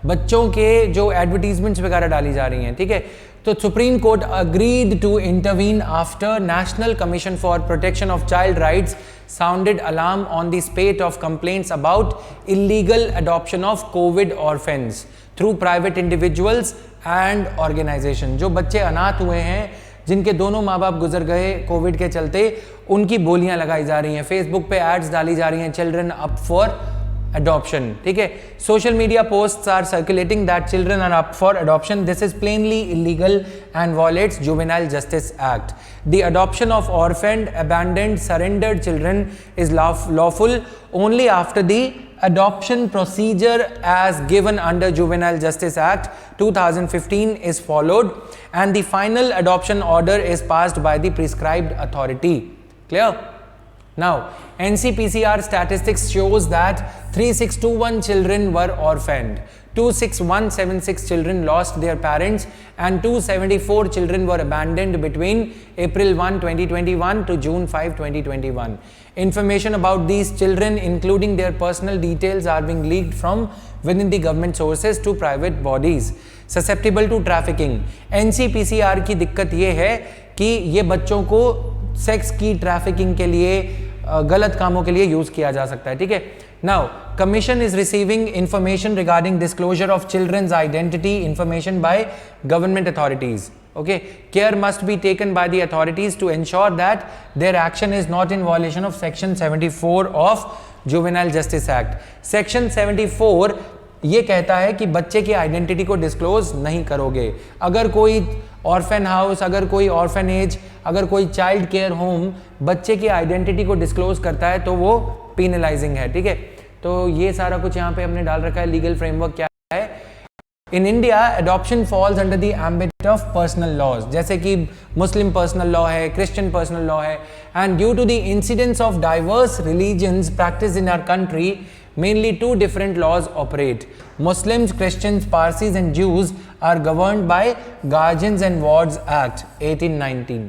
Speaker 1: बच्चों के जो एडवर्टीजमेंट्स वगैरह डाली जा रही हैं। ठीक है? तो supreme court agreed to intervene after National Commission for Protection of Child Rights sounded alarm on the spate of complaints about illegal adoption of COVID orphans through private individuals and organization. जो बच्चे अनाथ हुए हैं, जिनके दोनों माँ बाप गुजर गए कोविड के चलते, उनकी बोलियां लगाई जा रही हैं, फेसबुक पे एड्स डाली जा रही हैं, चिल्ड्रन अप फॉर adoption. ठीक है, social media posts are circulating that children are up for adoption. This is plainly illegal and violates Juvenile Justice Act. The adoption of orphaned, abandoned, surrendered children is lawful only after the adoption procedure as given under Juvenile Justice Act 2015 is followed and the final adoption order is passed by the prescribed authority. Clear? Now, NCPCR statistics shows that 3621 children were orphaned, 26176 children lost their parents and 274 children were abandoned between April 1, 2021 to June 5, 2021. Information about these children including their personal details are being leaked from within the government sources to private bodies susceptible to trafficking. NCPCR की दिक्कत ये है कि ये बच्चों को sex की trafficking के लिए, गलत कामों के लिए यूज किया जा सकता है. ठीक है, now commission is receiving information regarding disclosure of childrens identity information by government authorities. Okay, care must be taken by the authorities to ensure that their action is not in violation of section 74 of Juvenile Justice Act. Section 74 ये कहता है कि बच्चे की identity को disclose नहीं करोगे. अगर कोई ऑर्फन हाउस, अगर कोई ऑर्फनेज, अगर कोई चाइल्ड केयर होम बच्चे की आइडेंटिटी को डिस्क्लोज करता है तो वो पीनलाइजिंग है. ठीक है, तो ये सारा कुछ यहाँ पे हमने डाल रखा है. लीगल फ्रेमवर्क क्या है. In India adoption falls under the ambit of personal laws, जैसे कि मुस्लिम पर्सनल लॉ है, क्रिश्चियन पर्सनल लॉ है. And due to the incidence of diverse religions practice in our country, mainly two different laws operate. Muslims, Christians, Parsis and Jews are governed by Guardians and Wards Act 1819.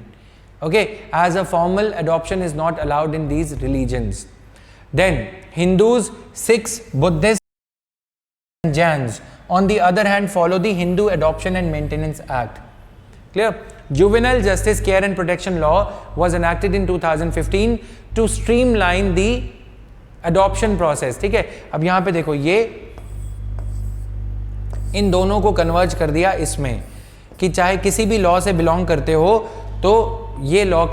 Speaker 1: Okay, as a formal adoption is not allowed in these religions. Then Hindus, Sikhs, Buddhists and Jains on the other hand follow the Hindu Adoption and Maintenance Act. Clear? Juvenile Justice Care and Protection Law was enacted in 2015 to streamline the adoption process. ठीक है, अब यहां पे देखो, ये इन दोनों को converge कर दिया इसमें कि चाहे किसी भी लॉ से बिलोंग करते हो तो ये लॉ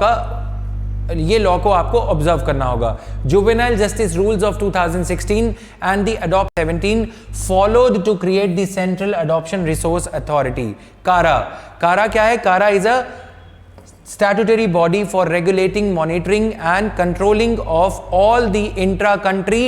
Speaker 1: को आपको ऑब्जर्व करना होगा. Juvenile justice rules of 2016 and the adopt 17 followed to create the central adoption resource authority. CARA क्या है? CARA is a statutory body for regulating, monitoring and controlling of all the intra-country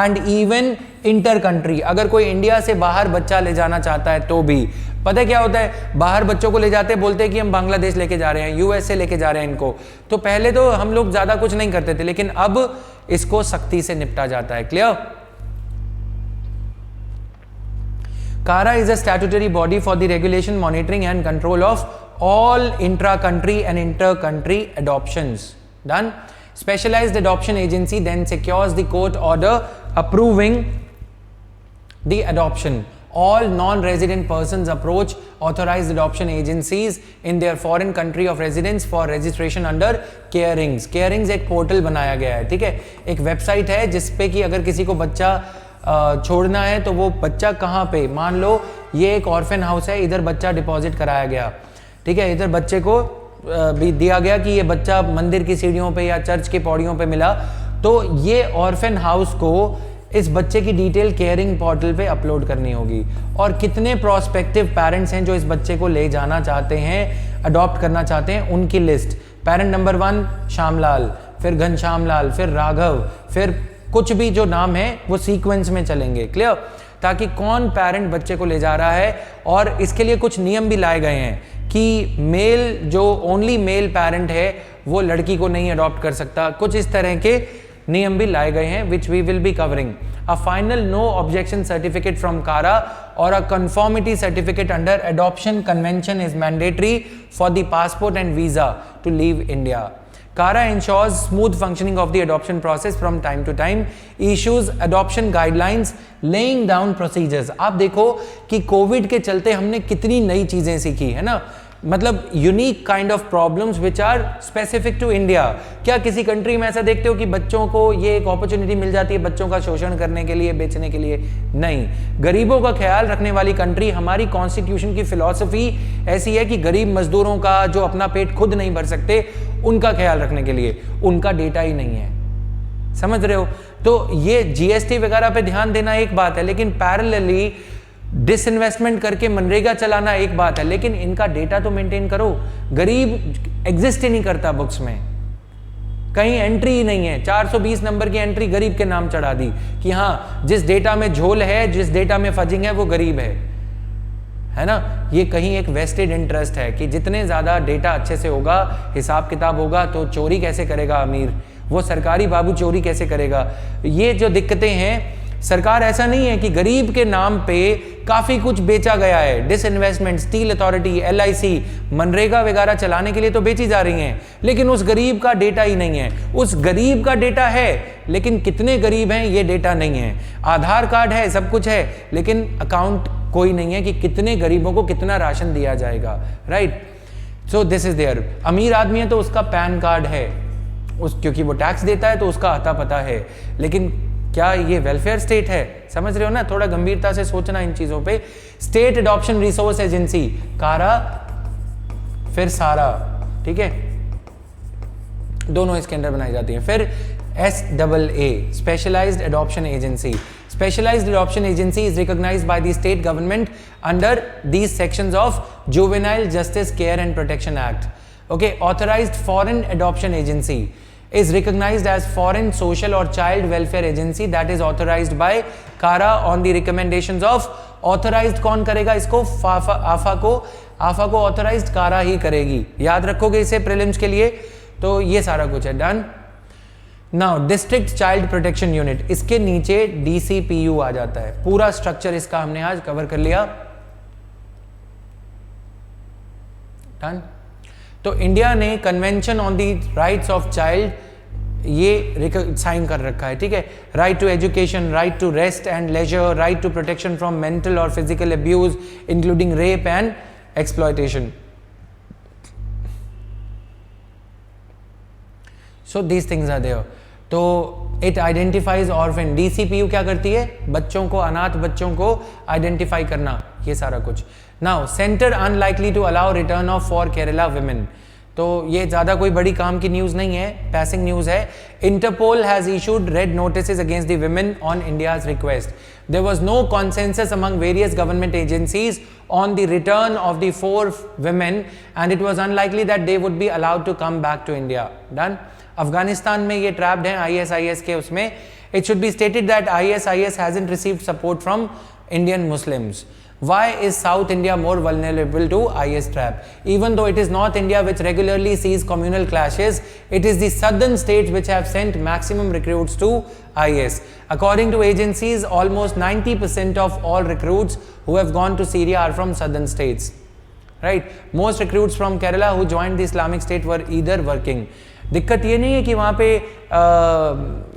Speaker 1: and even inter-country. अगर कोई India से बाहर बच्चा ले जाना चाहता है तो भी, पता है क्या होता है, बाहर बच्चों को ले जाते हैं, बोलते हैं कि हम बांग्लादेश लेके जा रहे हैं, यूएस से लेके जा रहे हैं इनको. तो पहले तो हम लोग ज्यादा कुछ नहीं करते थे, लेकिन अब इसको सख्ती से निपटा जाता है. Clear? CARA is a statutory body for the regulation, monitoring and control of all intra-country and inter-country adoptions. Done. Specialized adoption agency then secures the court order approving the adoption. All non-resident persons approach authorized adoption agencies in their foreign country of residence for registration under Carings. Carings एक portal बनाया गया है. ठीक है, एक website है जिसपे कि अगर किसी को बच्चा छोड़ना है तो वो बच्चा कहाँ पे, मान लो ये एक ऑर्फन हाउस है, इधर बच्चा डिपॉजिट कराया गया. ठीक है, इधर बच्चे को भी दिया गया कि ये बच्चा मंदिर की सीढ़ियों पे या चर्च की पौड़ियों पे मिला, तो ये ऑर्फन हाउस को इस बच्चे की डिटेल केयरिंग पोर्टल पे अपलोड करनी होगी. और कितने प्रोस्पेक्टिव पेरेंट्स हैं जो इस बच्चे को ले जाना चाहते हैं, अडॉप्ट करना चाहते हैं, उनकी लिस्ट. पेरेंट नंबर 1 श्यामलाल, फिर घनश्यामलाल, फिर राघव, फिर कुछ भी जो नाम है वो सीक्वेंस में चलेंगे. क्लियर? ताकि कौन पेरेंट बच्चे को ले जा रहा है. और इसके लिए कुछ नियम भी लाए गए हैं कि मेल, जो ओनली मेल पेरेंट है वो लड़की को नहीं अडॉप्ट कर सकता. कुछ इस तरह के नियम भी लाए गए हैं which we will be covering. A final no objection certificate from CARA और a conformity certificate under adoption convention is mandatory for the passport and visa to leave India. CARA ensures smooth functioning of the adoption process from time to time, issues adoption guidelines, laying down procedures. आप देखो कि Covid के चलते हमने कितनी नई चीजें सीखी है ना. मतलब unique kind of problems which are specific to India. क्या किसी कंट्री में ऐसा देखते हो कि बच्चों को ये एक अपॉर्चुनिटी मिल जाती है बच्चों का शोषण करने के लिए, बेचने के लिए? नहीं। गरीबों का ख्याल रखने वाली कंट्री, हमारी कॉन्स्टिट्यूशन की फिलॉसफी ऐसी है कि गरीब मजदूरों का, जो अपना पेट खुद नहीं भर सकते, उनका ख्याल रखने के लिए। उनका डेटा ही नहीं है, समझ रहे हो? तो ये जीएसटी वगैरह पे ध्यान देना एक बात है, लेकिन पैरेलली डिसइन्वेस्टमेंट करके मनरेगा चलाना एक बात है, लेकिन इनका डेटा तो मेंटेन करो। गरीब एग्जिस्ट ही नहीं करता बुक्स में, कहीं एंट्री ही नहीं है। 420 नंबर की एंट्री गरीब के नाम चढ़ा दी कि हाँ, जिस डेटा में झोल है, जिस डेटा में फजिंग है, वो गरीब है ना? ये कहीं एक वेस्टेड इंटरेस्ट है कि जितने ज्यादा डेटा अच्छे से होगा, हिसाब किताब होगा, तो चोरी कैसे करेगा अमीर, वो सरकारी बाबू चोरी कैसे करेगा? ये जो दिक्कतें हैं, सरकार ऐसा नहीं है कि गरीब के नाम पे काफी कुछ बेचा गया है। Disinvestment, steel authority, LIC, MNREGA वगैरह चलाने के लिए तो बेची जा रही हैं, लेकिन उस गरीब का डेटा ही नहीं है। उस गरीब का डेटा है, लेकिन कितने गरीब हैं ये डेटा नहीं है। आधार कार्ड है, सब कुछ है, लेकिन अकाउंट कोई नहीं है कि कितने गरीबों को कितना राशन दिया जाएगा, right? So this is there. अमीर आदमी है तो उसका पैन कार्ड है, क्योंकि वो टैक्स देता है तो उसका आता पता है, लेकिन क्या ये वेलफेयर स्टेट है? समझ रहे हो ना? थोड़ा गंभीरता से सोचना इन चीजों पे। स्टेट एडॉप्शन रिसोर्स एजेंसी, कारा फिर सारा, ठीक है, दोनों इसके अंदर बनाई जाती हैं। फिर SAA, specialized adoption agency. Specialized adoption agency is recognized by the state government under these sections of Juvenile Justice Care and Protection Act. Okay, authorized foreign adoption agency is recognized as foreign social or child welfare agency that is authorized by CARA on the recommendations of authorized। कौन करेगा इसको? आफा को authorized CARA ही करेगी। याद रखोगे इसे prelims के लिए। तो ये सारा कुछ है, done. Now district child protection unit, इसके नीचे DCPU आ जाता है। पूरा स्ट्रक्चर इसका हमने आज कवर कर लिया, डन। तो इंडिया ने convention on the rights of child ये साइन कर रखा है, ठीक है। Right to education, right to rest and leisure, right to protection from mental और physical abuse including rape and exploitation. So these things are there. तो it identifies orphan. DCPU क्या करती है? बच्चों को, अनाथ बच्चों को आइडेंटिफाई करना, ये सारा कुछ। Now centre unlikely to allow return of for Kerala women. तो ये ज्यादा कोई बड़ी काम की न्यूज नहीं है, पैसिंग न्यूज है। Interpol has issued red notices against the women on India's request. There was no consensus among various government agencies on the return of the 4 women and it was unlikely that they would be allowed to come back to India. Done. Afghanistan में ये trapped हैं ISIS के उसमें। It should be stated that ISIS hasn't received support from Indian Muslims. Why is South India more vulnerable to IS trap? Even though it is North India which regularly sees communal clashes, it is the southern states which have sent maximum recruits to IS. According to agencies, almost 90% of all recruits who have gone to Syria are from southern states. Right? Most recruits from Kerala who joined the Islamic State were either working. दिक्कत ये नहीं है कि वहाँ पे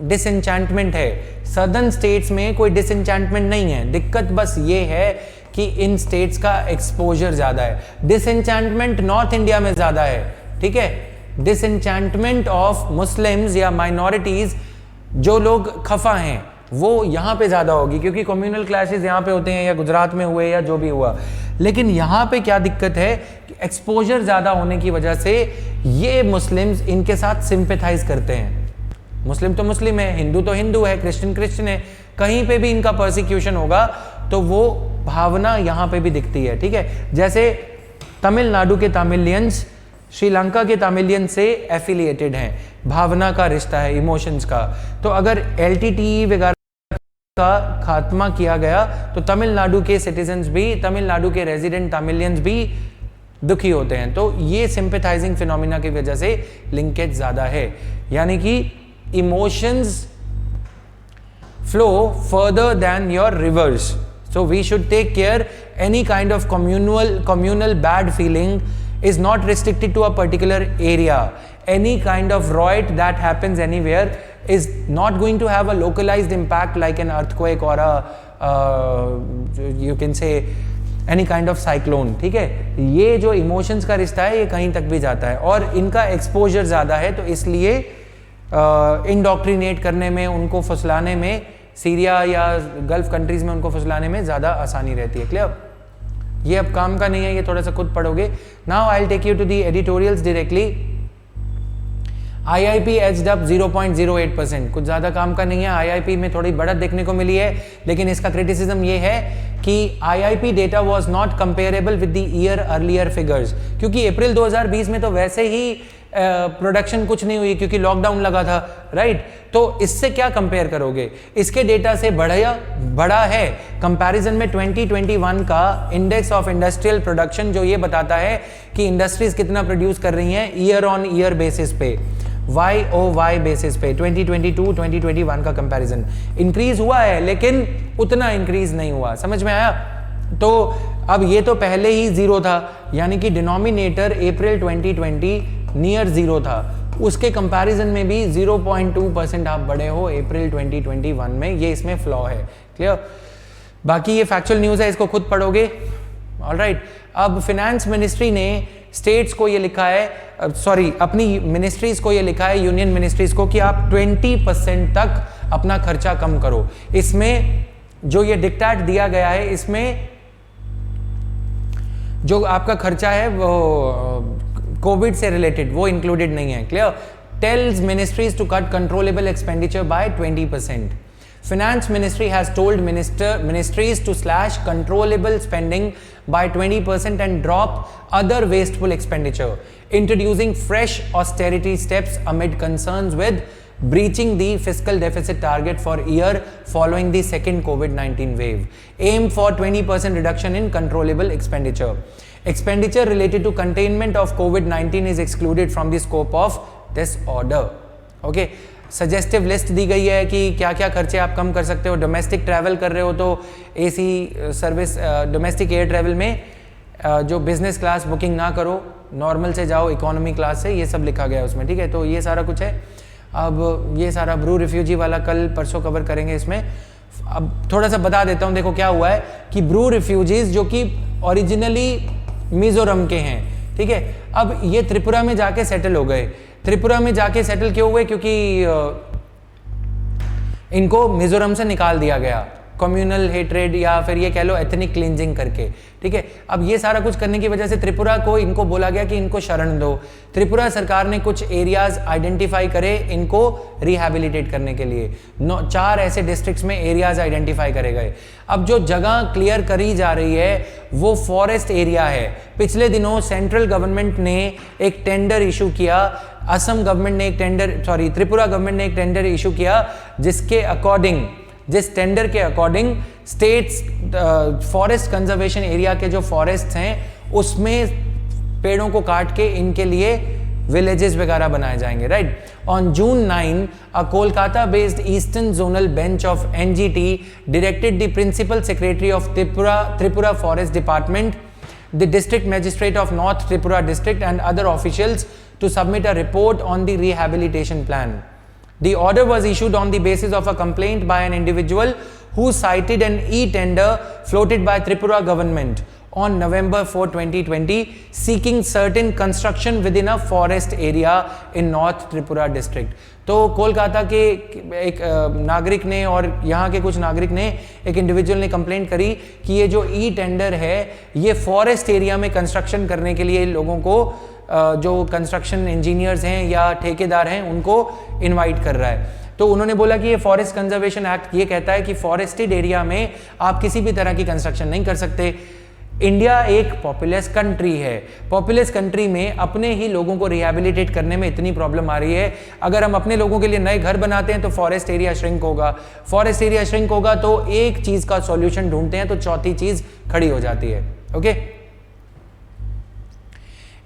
Speaker 1: डिसएन्चैंटमेंट है, southern states में कोई डिसएन्चैंटमेंट नहीं है। दिक्कत बस ये है कि इन स्टेट्स का एक्सपोजर ज़्यादा है। डिसएन्चैंटमेंट नॉर्थ इंडिया में ज़्यादा है, ठीक है। डिसएन्चैंटमेंट ऑफ मुस्लिम्स या माइनॉरिटीज़, जो लोग खफा हैं, वो यहाँ पे ज़्यादा होगी क्योंकि कम्युनल क्लैशेस यहाँ पे होते हैं, या गुजरात में हुए या जो भी हुआ। लेकिन यहाँ पे क्या दिक्कत है कि एक्सपोजर ज़्यादा होने की वजह से ये मुस्लिम्स इनके साथ सिंपैथाइज करते हैं। मुस्लिम तो मुस्लिम है, हिंदू तो हिंदू है, क्रिश्चियन है, कहीं पे भी इनका परसिक्यूशन होगा तो वो भावना यहाँ पे भी दिखती है, ठीक है। जैसे तमिलनाडु के तमिलियंस श्रीलंका के तमिलियन से एफिलिएटेड हैं, भावना का रिश्ता है, इमोशंस का। तो अगर LTTE वगैरह का खात्मा किया गया तो तमिलनाडु के सिटीजन्स भी, तमिलनाडु के रेजिडेंट तमिलियंस भी दुखी होते हैं। तो ये सिंपैथाइजिंग फिनोमिना की वजह से लिंकेज ज्यादा है, यानी कि emotions flow further than your rivers. So we should take care any kind of communal bad feeling is not restricted to a particular area. Any kind of riot that happens anywhere is not going to have a localized impact like an earthquake or a you can say any kind of cyclone, ठीक है। ये जो emotions का रिश्ता है ये कहीं तक भी जाता है और इनका एक्सपोजर ज़्यादा है, तो इसलिए इंडोक्ट्रिनेट करने में, उनको फुसलाने में, सीरिया या गल्फ कंट्रीज में उनको फुसलाने में ज़्यादा आसानी रहती है। क्लियर? ये अब काम का नहीं है, ये थोड़ा सा खुद पढ़ोगे। Now I will take you to the editorials directly. IIP aged up 0.08%, कुछ ज़्यादा काम का नहीं है। IIP में थोड़ी बढ़त देखने को मिली है, लेकिन इसका क्रिटिसिज्म ये है कि IIP data was not comparable with the year earlier figures, क्योंकि अप्रैल 2020 में तो वैसे ही प्रोडक्शन कुछ नहीं हुई क्योंकि लॉकडाउन लगा था, राइट। तो इससे क्या कंपेयर करोगे? इसके डेटा से बड़ा है कंपैरिजन में 2021 का इंडेक्स ऑफ इंडस्ट्रियल प्रोडक्शन, जो ये बताता है कि इंडस्ट्रीज कितना प्रोड्यूस कर रही हैं ईयर ऑन ईयर बेसिस पे, YOY बेसिस पे। 2022-2021 का कंपैरिजन इंक्रीज हुआ है, लेकिन उतना इंक्रीज नहीं हुआ। समझ में आया? तो अब ये तो पहले ही जीरो था, यानी कि डिनोमिनेटर अप्रैल 2020 नियर जीरो था, उसके कंपैरिजन में भी 0.2% आप बड़े हो अप्रैल 2021 में, ये इसमें फ्लॉ है। क्लियर? बाकी ये फैक्चुअल न्यूज़ है, इसको खुद पढ़ोगे। ऑलराइट, अब फिनेंस मिनिस्ट्री ने स्टेट्स को ये लिखा है, सॉरी अपनी मिनिस्ट्रीज को ये लिखा है, यूनियन मिनिस्ट्रीज को, कि आप 20% तक अपना खर्चा कम करो। इसमें जो ये डिक्टेट दिया गया है, इसमें जो आपका खर्चा है वो कोविड से रिलेटेड, वो इंक्लूडेड नहीं है। Clear? Tells ministries to cut controllable expenditure by 20%. Finance Ministry has told ministries to slash controllable spending by 20% and drop other wasteful expenditure, introducing fresh austerity steps amid concerns with breaching the fiscal deficit target for year following the second COVID-19 wave. Aim for 20% reduction in controllable expenditure. Expenditure related to containment of COVID-19 is excluded from the scope of this order. Okay. Suggestive list दी गई है कि क्या क्या खर्चे आप कम कर सकते हो। डोमेस्टिक ट्रैवल कर रहे हो तो AC service, domestic air travel में जो बिजनेस क्लास बुकिंग ना करो, नॉर्मल से जाओ इकोनॉमी क्लास से, ये सब लिखा गया है उसमें, ठीक है। तो ये सारा कुछ है। अब ये सारा ब्रू रिफ्यूजी वाला कल परसों कवर करेंगे इसमें। अब थोड़ा सा बता देता हूँ, देखो क्या हुआ है कि ब्रू रिफ्यूजीज जो कि ओरिजिनली मिजोरम के हैं, ठीक है, अब ये त्रिपुरा में जाके सेटल हो गए। त्रिपुरा में जाके सेटल क्यों हुए? क्योंकि इनको मिजोरम से निकाल दिया गया, कम्युनल हेट्रेड या फिर ये कह लो एथनिक क्लींजिंग करके, ठीक है। अब ये सारा कुछ करने की वजह से त्रिपुरा को इनको बोला गया कि इनको शरण दो। त्रिपुरा सरकार ने कुछ एरियाज आइडेंटिफाई करे इनको रिहैबिलिटेट करने के लिए। 4 ऐसे डिस्ट्रिक्ट्स में एरियाज आइडेंटिफाई करे गए। अब जो जगह क्लियर करी जा रही है वो फॉरेस्ट एरिया है। पिछले दिनों सेंट्रल गवर्नमेंट ने एक टेंडर इशू किया, असम गवर्नमेंट ने एक टेंडर, सॉरी त्रिपुरा गवर्नमेंट ने एक टेंडर इशू किया, जिसके अकॉर्डिंग, जिस टेंडर के according states forest conservation area के जो फॉरेस्ट हैं उसमें पेड़ों को काट के इनके लिए विलेजेस वगैरह बनाए जाएंगे, right. On June 9 a Kolkata based eastern zonal bench of NGT directed the principal secretary of Tripura Forest Department, the district magistrate of North Tripura district and other officials to submit a report on the rehabilitation plan. The order was issued on the basis of a complaint by an individual who cited an e-tender floated by Tripura government on November 4, 2020, seeking certain construction within a forest area in North Tripura district. तो कोलकाता के एक नागरिक ने और यहाँ के कुछ नागरिक ने, एक इंडिविजुअल ने कंप्लेंट करी कि ये जो ई टेंडर है ये फॉरेस्ट एरिया में कंस्ट्रक्शन करने के लिए लोगों को, जो कंस्ट्रक्शन इंजीनियर्स हैं या ठेकेदार हैं, उनको इनवाइट कर रहा है। तो उन्होंने बोला कि ये फॉरेस्ट कंजर्वेशन एक्ट ये कहता है कि फॉरेस्टेड एरिया में आप किसी भी तरह की कंस्ट्रक्शन नहीं कर सकते। इंडिया एक पॉपुलस कंट्री है, पॉपुलस कंट्री में अपने ही लोगों को रिहैबिलिटेट करने में इतनी प्रॉब्लम आ रही है। अगर हम अपने लोगों के लिए नए घर बनाते हैं तो फॉरेस्ट एरिया श्रिंक होगा, फॉरेस्ट एरिया श्रिंक होगा तो एक चीज का सॉल्यूशन ढूंढते हैं तो चौथी चीज खड़ी हो जाती है। Okay,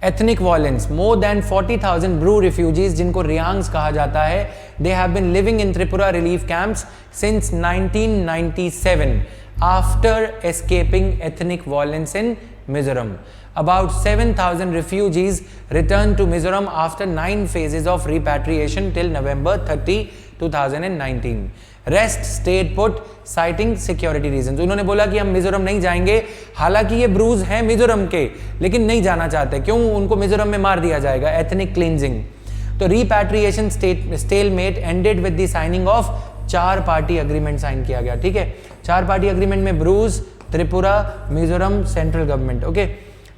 Speaker 1: ethnic violence, more than 40,000 Bru refugees जिनको रियांग्स कहा जाता है, they have been living in Tripura relief camps since 1997 after escaping ethnic violence in Mizoram. About 7,000 refugees returned to Mizoram after 9 phases of repatriation till November 30, 2019. Rest state put citing security reasons. उन्होंने बोला कि हम मिजोरम नहीं जाएंगे, हालांकि ये Bruges हैं मिजोरम के, लेकिन नहीं जाना चाहते। क्यों? उनको मिजोरम में मार दिया जाएगा, एथनिक क्लींजिंग। तो repatriation stalemate ended with the signing of 4 party agreement sign किया गया। ठीक है, 4 पार्टी अग्रीमेंट में Brus, Tripura, Mizoram, central government. Okay,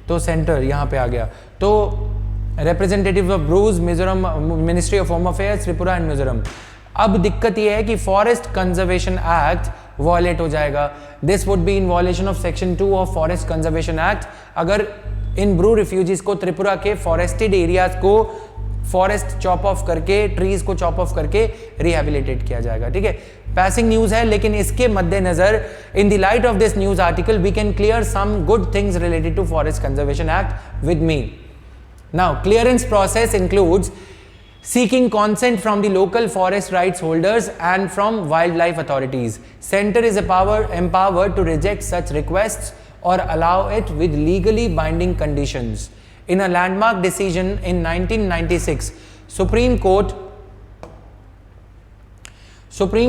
Speaker 1: तो सेंटर यहाँ पे आ गया। तो representative of Brus, Mizoram, ministry of home affairs, Tripura and Mizoram. अब दिक्कत यह है कि फॉरेस्ट कंजर्वेशन एक्ट वॉयलेट हो जाएगा। This would be in violation of section 2 of forest conservation act, अगर इन ब्रू रिफ्यूजीज को त्रिपुरा के फॉरेस्टेड एरियाज को फॉरेस्ट चॉप ऑफ करके, ट्रीज को चॉप ऑफ करके रिहेबिलिटेट किया जाएगा। ठीक है, पैसिंग न्यूज है, लेकिन इसके मद्देनजर in the light of this news article we can clear some good things related to forest conservation act with me. Now clearance process includes seeking consent from the local forest rights holders and from wildlife authorities. Center is empowered to reject such requests or allow it with legally binding conditions. In a landmark decision in 1996, Supreme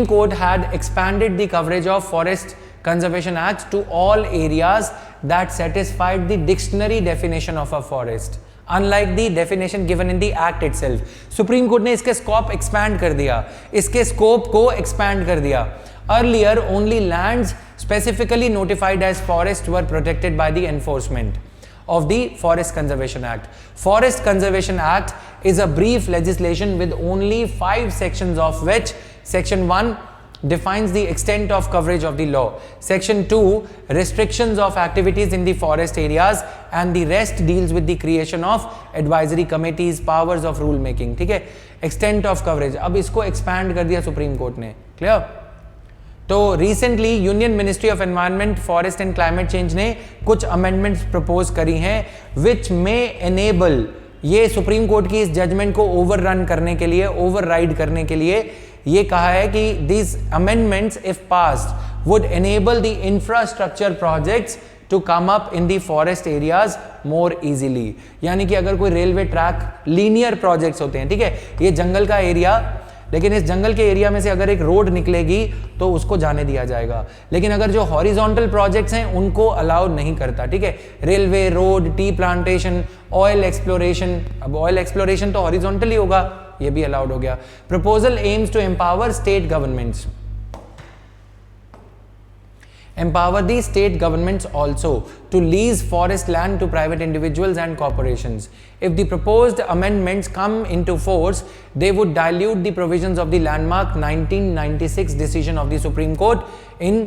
Speaker 1: Court had expanded the coverage of Forest Conservation Act to all areas that satisfied the dictionary definition of a forest. Unlike the definition given in the act itself, supreme court ने इसके scope expand कर दिया, इसके scope को expand कर दिया। Earlier, only lands specifically notified as forest were protected by the enforcement of the Forest Conservation Act. Forest Conservation Act is a brief legislation with only 5 sections, of which Section 1 defines the extent of coverage of the law. Section 2 restrictions of activities in the forest areas, and the rest deals with the creation of advisory committees, powers of rule making. ठीक है, extent of coverage अब इसको expand कर दिया supreme court ने। Clear? तो recently union ministry of environment, forest and climate change ने कुछ अमेंडमेंट्स प्रपोज करी हैं विच में एनेबल, ये सुप्रीम कोर्ट की इस जजमेंट को ओवररन करने के लिए, ओवरराइड करने के लिए ये कहा है कि these amendments if passed would enable the infrastructure projects to come up in the forest areas more easily. यानी कि अगर कोई रेलवे ट्रैक, लीनियर प्रोजेक्ट्स होते हैं, ठीक है, ये जंगल का एरिया, लेकिन इस जंगल के एरिया में से अगर एक रोड निकलेगी तो उसको जाने दिया जाएगा। लेकिन अगर जो हॉरिजॉन्टल प्रोजेक्ट्स हैं उनको अलाउ नहीं करता। ठीक है, railway, road, tea plantation, oil exploration, अब ऑयल एक्सप्लोरेशन तो हॉरिजॉन्टल ही होगा, ये भी अलाउड हो गया। Proposal aims to empower state governments, empower the state governments also to lease forest land to private individuals and corporations. If the proposed amendments come into force, they would dilute the provisions of the landmark 1996 decision of the Supreme Court in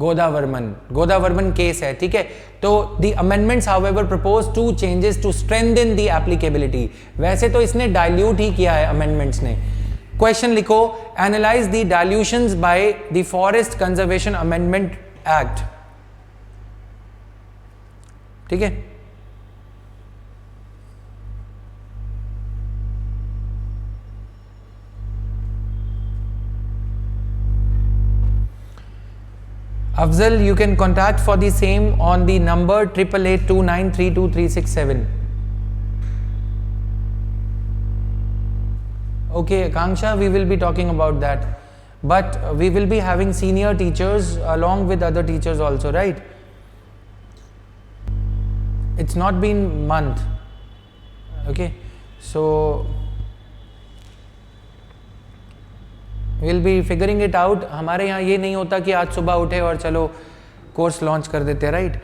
Speaker 1: Godavarman case है। ठीक है, तो the amendments however propose 2 changes to strengthen the applicability. वैसे तो इसने dilute ही किया है amendments ने। क्वेश्चन लिखो, analyze the dilutions by the Forest Conservation Amendment Act. ठीक है, Afzal, you can contact for the same on the number 8882932367. Okay, Akanksha, we will be talking about that. But we will be having senior teachers along with other teachers also, right? It's not been month. Okay, so we'll be figuring it out. हमारे यहाँ ये नहीं होता कि आज सुबह उठे और चलो कोर्स लॉन्च कर देते, right?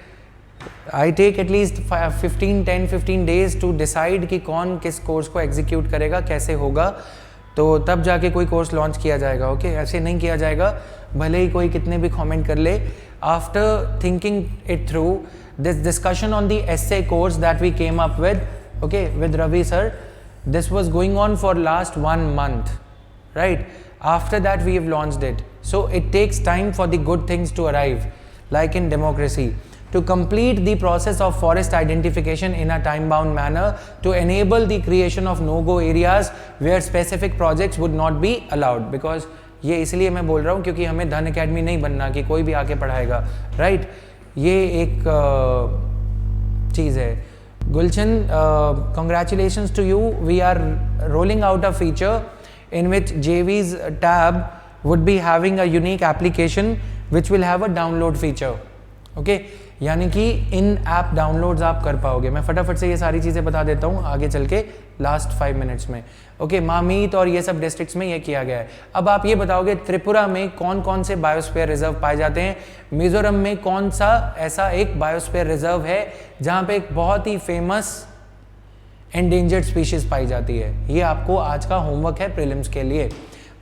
Speaker 1: I take at least 10-15 days to decide कि कौन किस कोर्स को एग्जीक्यूट करेगा, कैसे होगा, तो तब जाके कोई कोर्स लॉन्च किया जाएगा। ओके, ऐसे नहीं किया जाएगा, भले ही कोई कितने भी कमेंट कर ले। After thinking it through, this discussion on the essay course that we came up with, okay, with Ravi sir, this was going on for last 1 month, right? After that we have launched it, so it takes time for the good things to arrive, like in democracy. To complete the process of forest identification in a time-bound manner to enable the creation of no-go areas where specific projects would not be allowed. Because ये इसलिए मैं बोल रहा हूँ क्योंकि हमें धन academy नहीं बनना कि कोई भी आके पढ़ाएगा, राइट? ये एक चीज़ है. Gulshan, congratulations to you. We are rolling out a feature in which JV's tab would be having a unique application which will have a download feature. Okay यानी कि इन ऐप डाउनलोड्स आप कर पाओगे. मैं फटाफट से ये सारी चीज़ें बता देता हूँ आगे चल के लास्ट 5 मिनट्स में. ओके मामीत और ये सब डिस्ट्रिक्ट्स में ये किया गया है. अब आप ये बताओगे त्रिपुरा में कौन कौन से बायोस्फीयर रिजर्व पाए जाते हैं, मिजोरम में कौन सा ऐसा एक बायोस्फीयर रिजर्व है जहाँ पे एक बहुत ही फेमस एंडेंजर्ड स्पीशीज पाई जाती है. ये आपको आज का होमवर्क है प्रीलिम्स के लिए.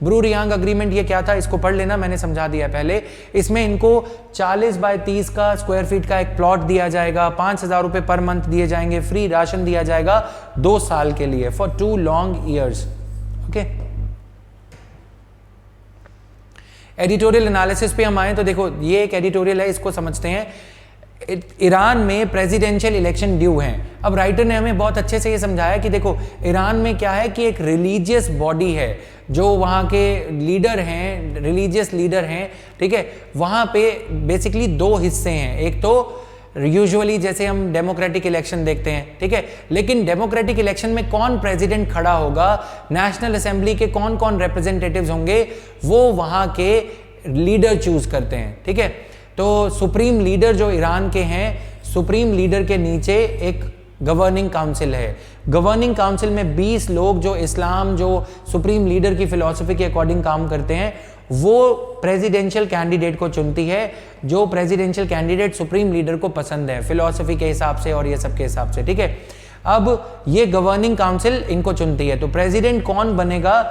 Speaker 1: ब्रू रियांग अग्रीमेंट ये क्या था, इसको पढ़ लेना, मैंने समझा दिया पहले. इसमें इनको 40 बाय 30 का स्क्वायर फीट का एक प्लॉट दिया जाएगा, 5,000 रुपए पर मंथ दिए जाएंगे, फ्री राशन दिया जाएगा 2 साल के लिए for 2 long years. Okay editorial analysis पे हम आए तो देखो ये एक एडिटोरियल है, इसको समझते हैं. ईरान में प्रेसिडेंशियल इलेक्शन ड्यू हैं. अब राइटर ने हमें बहुत अच्छे से ये समझाया कि देखो ईरान में क्या है कि एक रिलीजियस बॉडी है, जो वहाँ के लीडर हैं, रिलीजियस लीडर हैं, ठीक है. वहाँ पे बेसिकली 2 हिस्से हैं. एक तो यूजुअली जैसे हम डेमोक्रेटिक इलेक्शन देखते हैं, ठीक है, लेकिन डेमोक्रेटिक इलेक्शन में कौन प्रेसिडेंट खड़ा होगा, नेशनल असेंबली के कौन कौन रिप्रेजेंटेटिव्स होंगे, वो वहाँ के लीडर चूज करते हैं, ठीक है. तो सुप्रीम लीडर जो ईरान के हैं, सुप्रीम लीडर के नीचे एक गवर्निंग काउंसिल है. गवर्निंग काउंसिल में 20 लोग जो इस्लाम, जो सुप्रीम लीडर की फिलॉसफी के अकॉर्डिंग काम करते हैं, वो प्रेसिडेंशियल कैंडिडेट को चुनती है, जो प्रेसिडेंशियल कैंडिडेट सुप्रीम लीडर को पसंद है फिलॉसफी के हिसाब से और ये सब के हिसाब से, ठीक है. अब ये गवर्निंग काउंसिल इनको चुनती है. तो प्रेसिडेंट कौन बनेगा,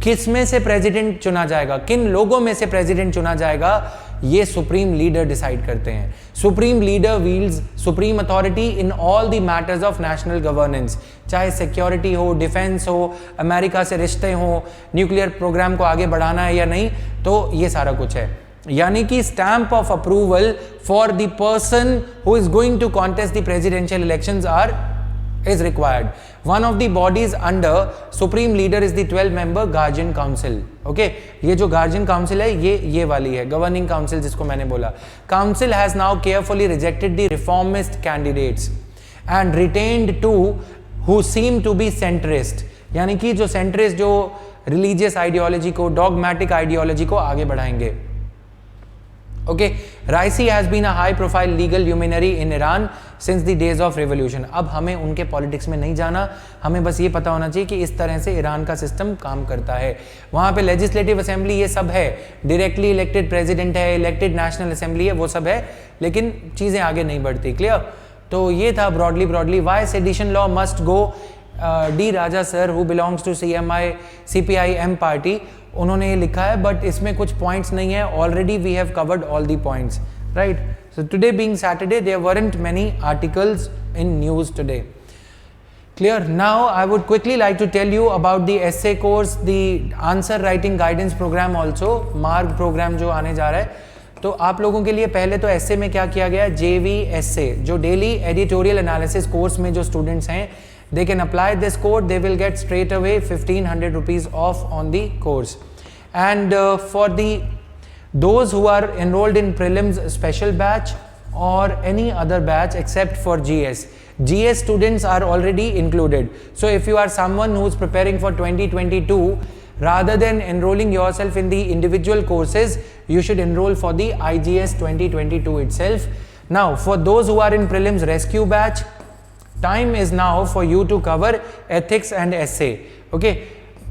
Speaker 1: किस में से प्रेसिडेंट चुना जाएगा, किन लोगों में से प्रेसिडेंट चुना जाएगा, ये सुप्रीम लीडर डिसाइड करते हैं. Supreme leader wields supreme authority in all the matters of national governance, चाहे सिक्योरिटी हो, डिफेंस हो, अमेरिका से रिश्ते हो, न्यूक्लियर प्रोग्राम को आगे बढ़ाना है या नहीं, तो ये सारा कुछ है. यानी कि stamp of approval for the person who is going to contest the presidential elections is required. One of the bodies under supreme leader is the 12-member guardian council. Okay, ये जो guardian council है ये वाली है governing council जिसको मैंने बोला. Council has now carefully rejected the reformist candidates and retained 2 who seem to be centrist. यानी कि जो centrist, जो religious ideology को, dogmatic ideology को आगे बढ़ाएंगे. Okay, Raisi has been a high-profile legal luminary in Iran since the days of revolution. अब हमें उनके पॉलिटिक्स में नहीं जाना, हमें बस ये पता होना चाहिए कि इस तरह से ईरान का सिस्टम काम करता है. वहाँ पे लेजिस्लेटिव असेंबली ये सब है, डायरेक्टली इलेक्टेड प्रेसिडेंट है, इलेक्टेड नेशनल असेंबली है, वो सब है, लेकिन चीज़ें आगे नहीं बढ़ती. क्लियर. तो ये था broadly why sedition law must go. D Raja sir who belongs to CPIM party, उन्होंने ये लिखा है, बट इसमें कुछ पॉइंट्स नहीं है. Already we have covered all the points, right. So today being Saturday there weren't many articles in news today. Clear. Now I would quickly like to tell you about the essay course, the answer writing guidance program also, मार्ग programme जो आने जा रहा है. तो आप लोगों के लिए पहले तो essay में क्या किया गया है, JV essay, जो डेली एडिटोरियल एनालिसिस कोर्स में जो स्टूडेंट्स हैं, they can apply this code, they will get straight away 1500 rupees off on the course. And for those who are enrolled in prelims special batch or any other batch except for GS students are already included. So if you are someone who is preparing for 2022, rather than enrolling yourself in the individual courses, you should enroll for the IGS 2022 itself. Now for those who are in prelims rescue batch, time is now for you to cover ethics and essay. Okay,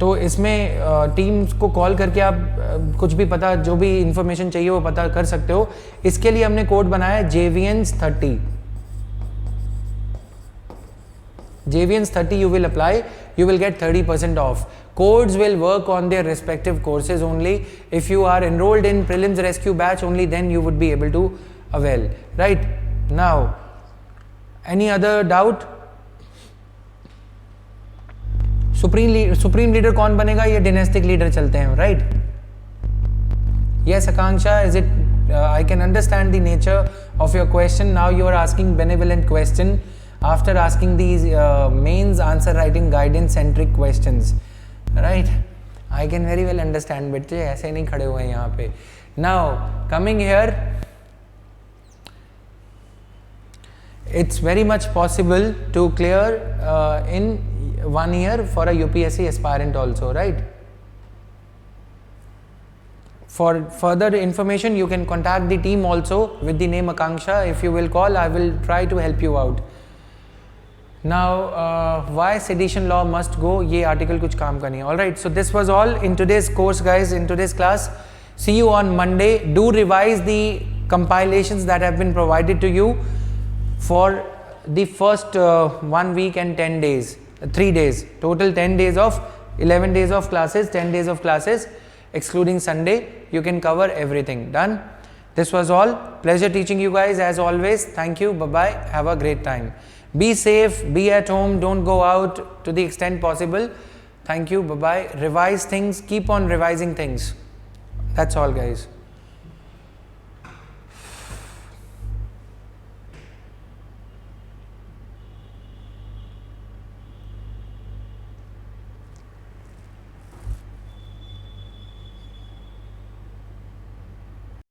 Speaker 1: तो इसमें teams को call करके आप कुछ भी पता, जो भी इंफॉर्मेशन चाहिए वो पता कर सकते हो. इसके लिए हमने कोड बनाया है JVNS30. JVNS30 you will apply, you will get 30% off. Codes will work on their respective courses only. If you are enrolled in prelims rescue batch, only then you would be able to avail. Right now, any other doubt? Supreme leader कौन बनेगा, ये dynastic leader चलते हैं, right. Yes Akanksha, is it, I can understand the nature of your question. Now you are asking benevolent question after asking these mains answer writing guidance centric questions, right. I can very well understand, बच्चे ऐसे नहीं खड़े हुए हैं यहाँ पे. Now coming here, it's very much possible to clear in 1 year for a UPSC aspirant also, right. For further information, you can contact the team also with the name Akanksha. If you will call, I will try to help you out. Now, why sedition law must go? ये article कुछ काम का नहीं है. All right. So this was all in today's course, guys. In today's class. See you on Monday. Do revise the compilations that have been provided to you for the first 1 week and 10 days, 3 days. Total 10 days of 11 days of classes, 10 days of classes, excluding Sunday. You can cover everything. Done. This was all. Pleasure teaching you guys as always. Thank you. Bye bye. Have a great time. Be safe, be at home, don't go out to the extent possible. Thank you, bye-bye. Revise things, keep on revising things. That's all, guys.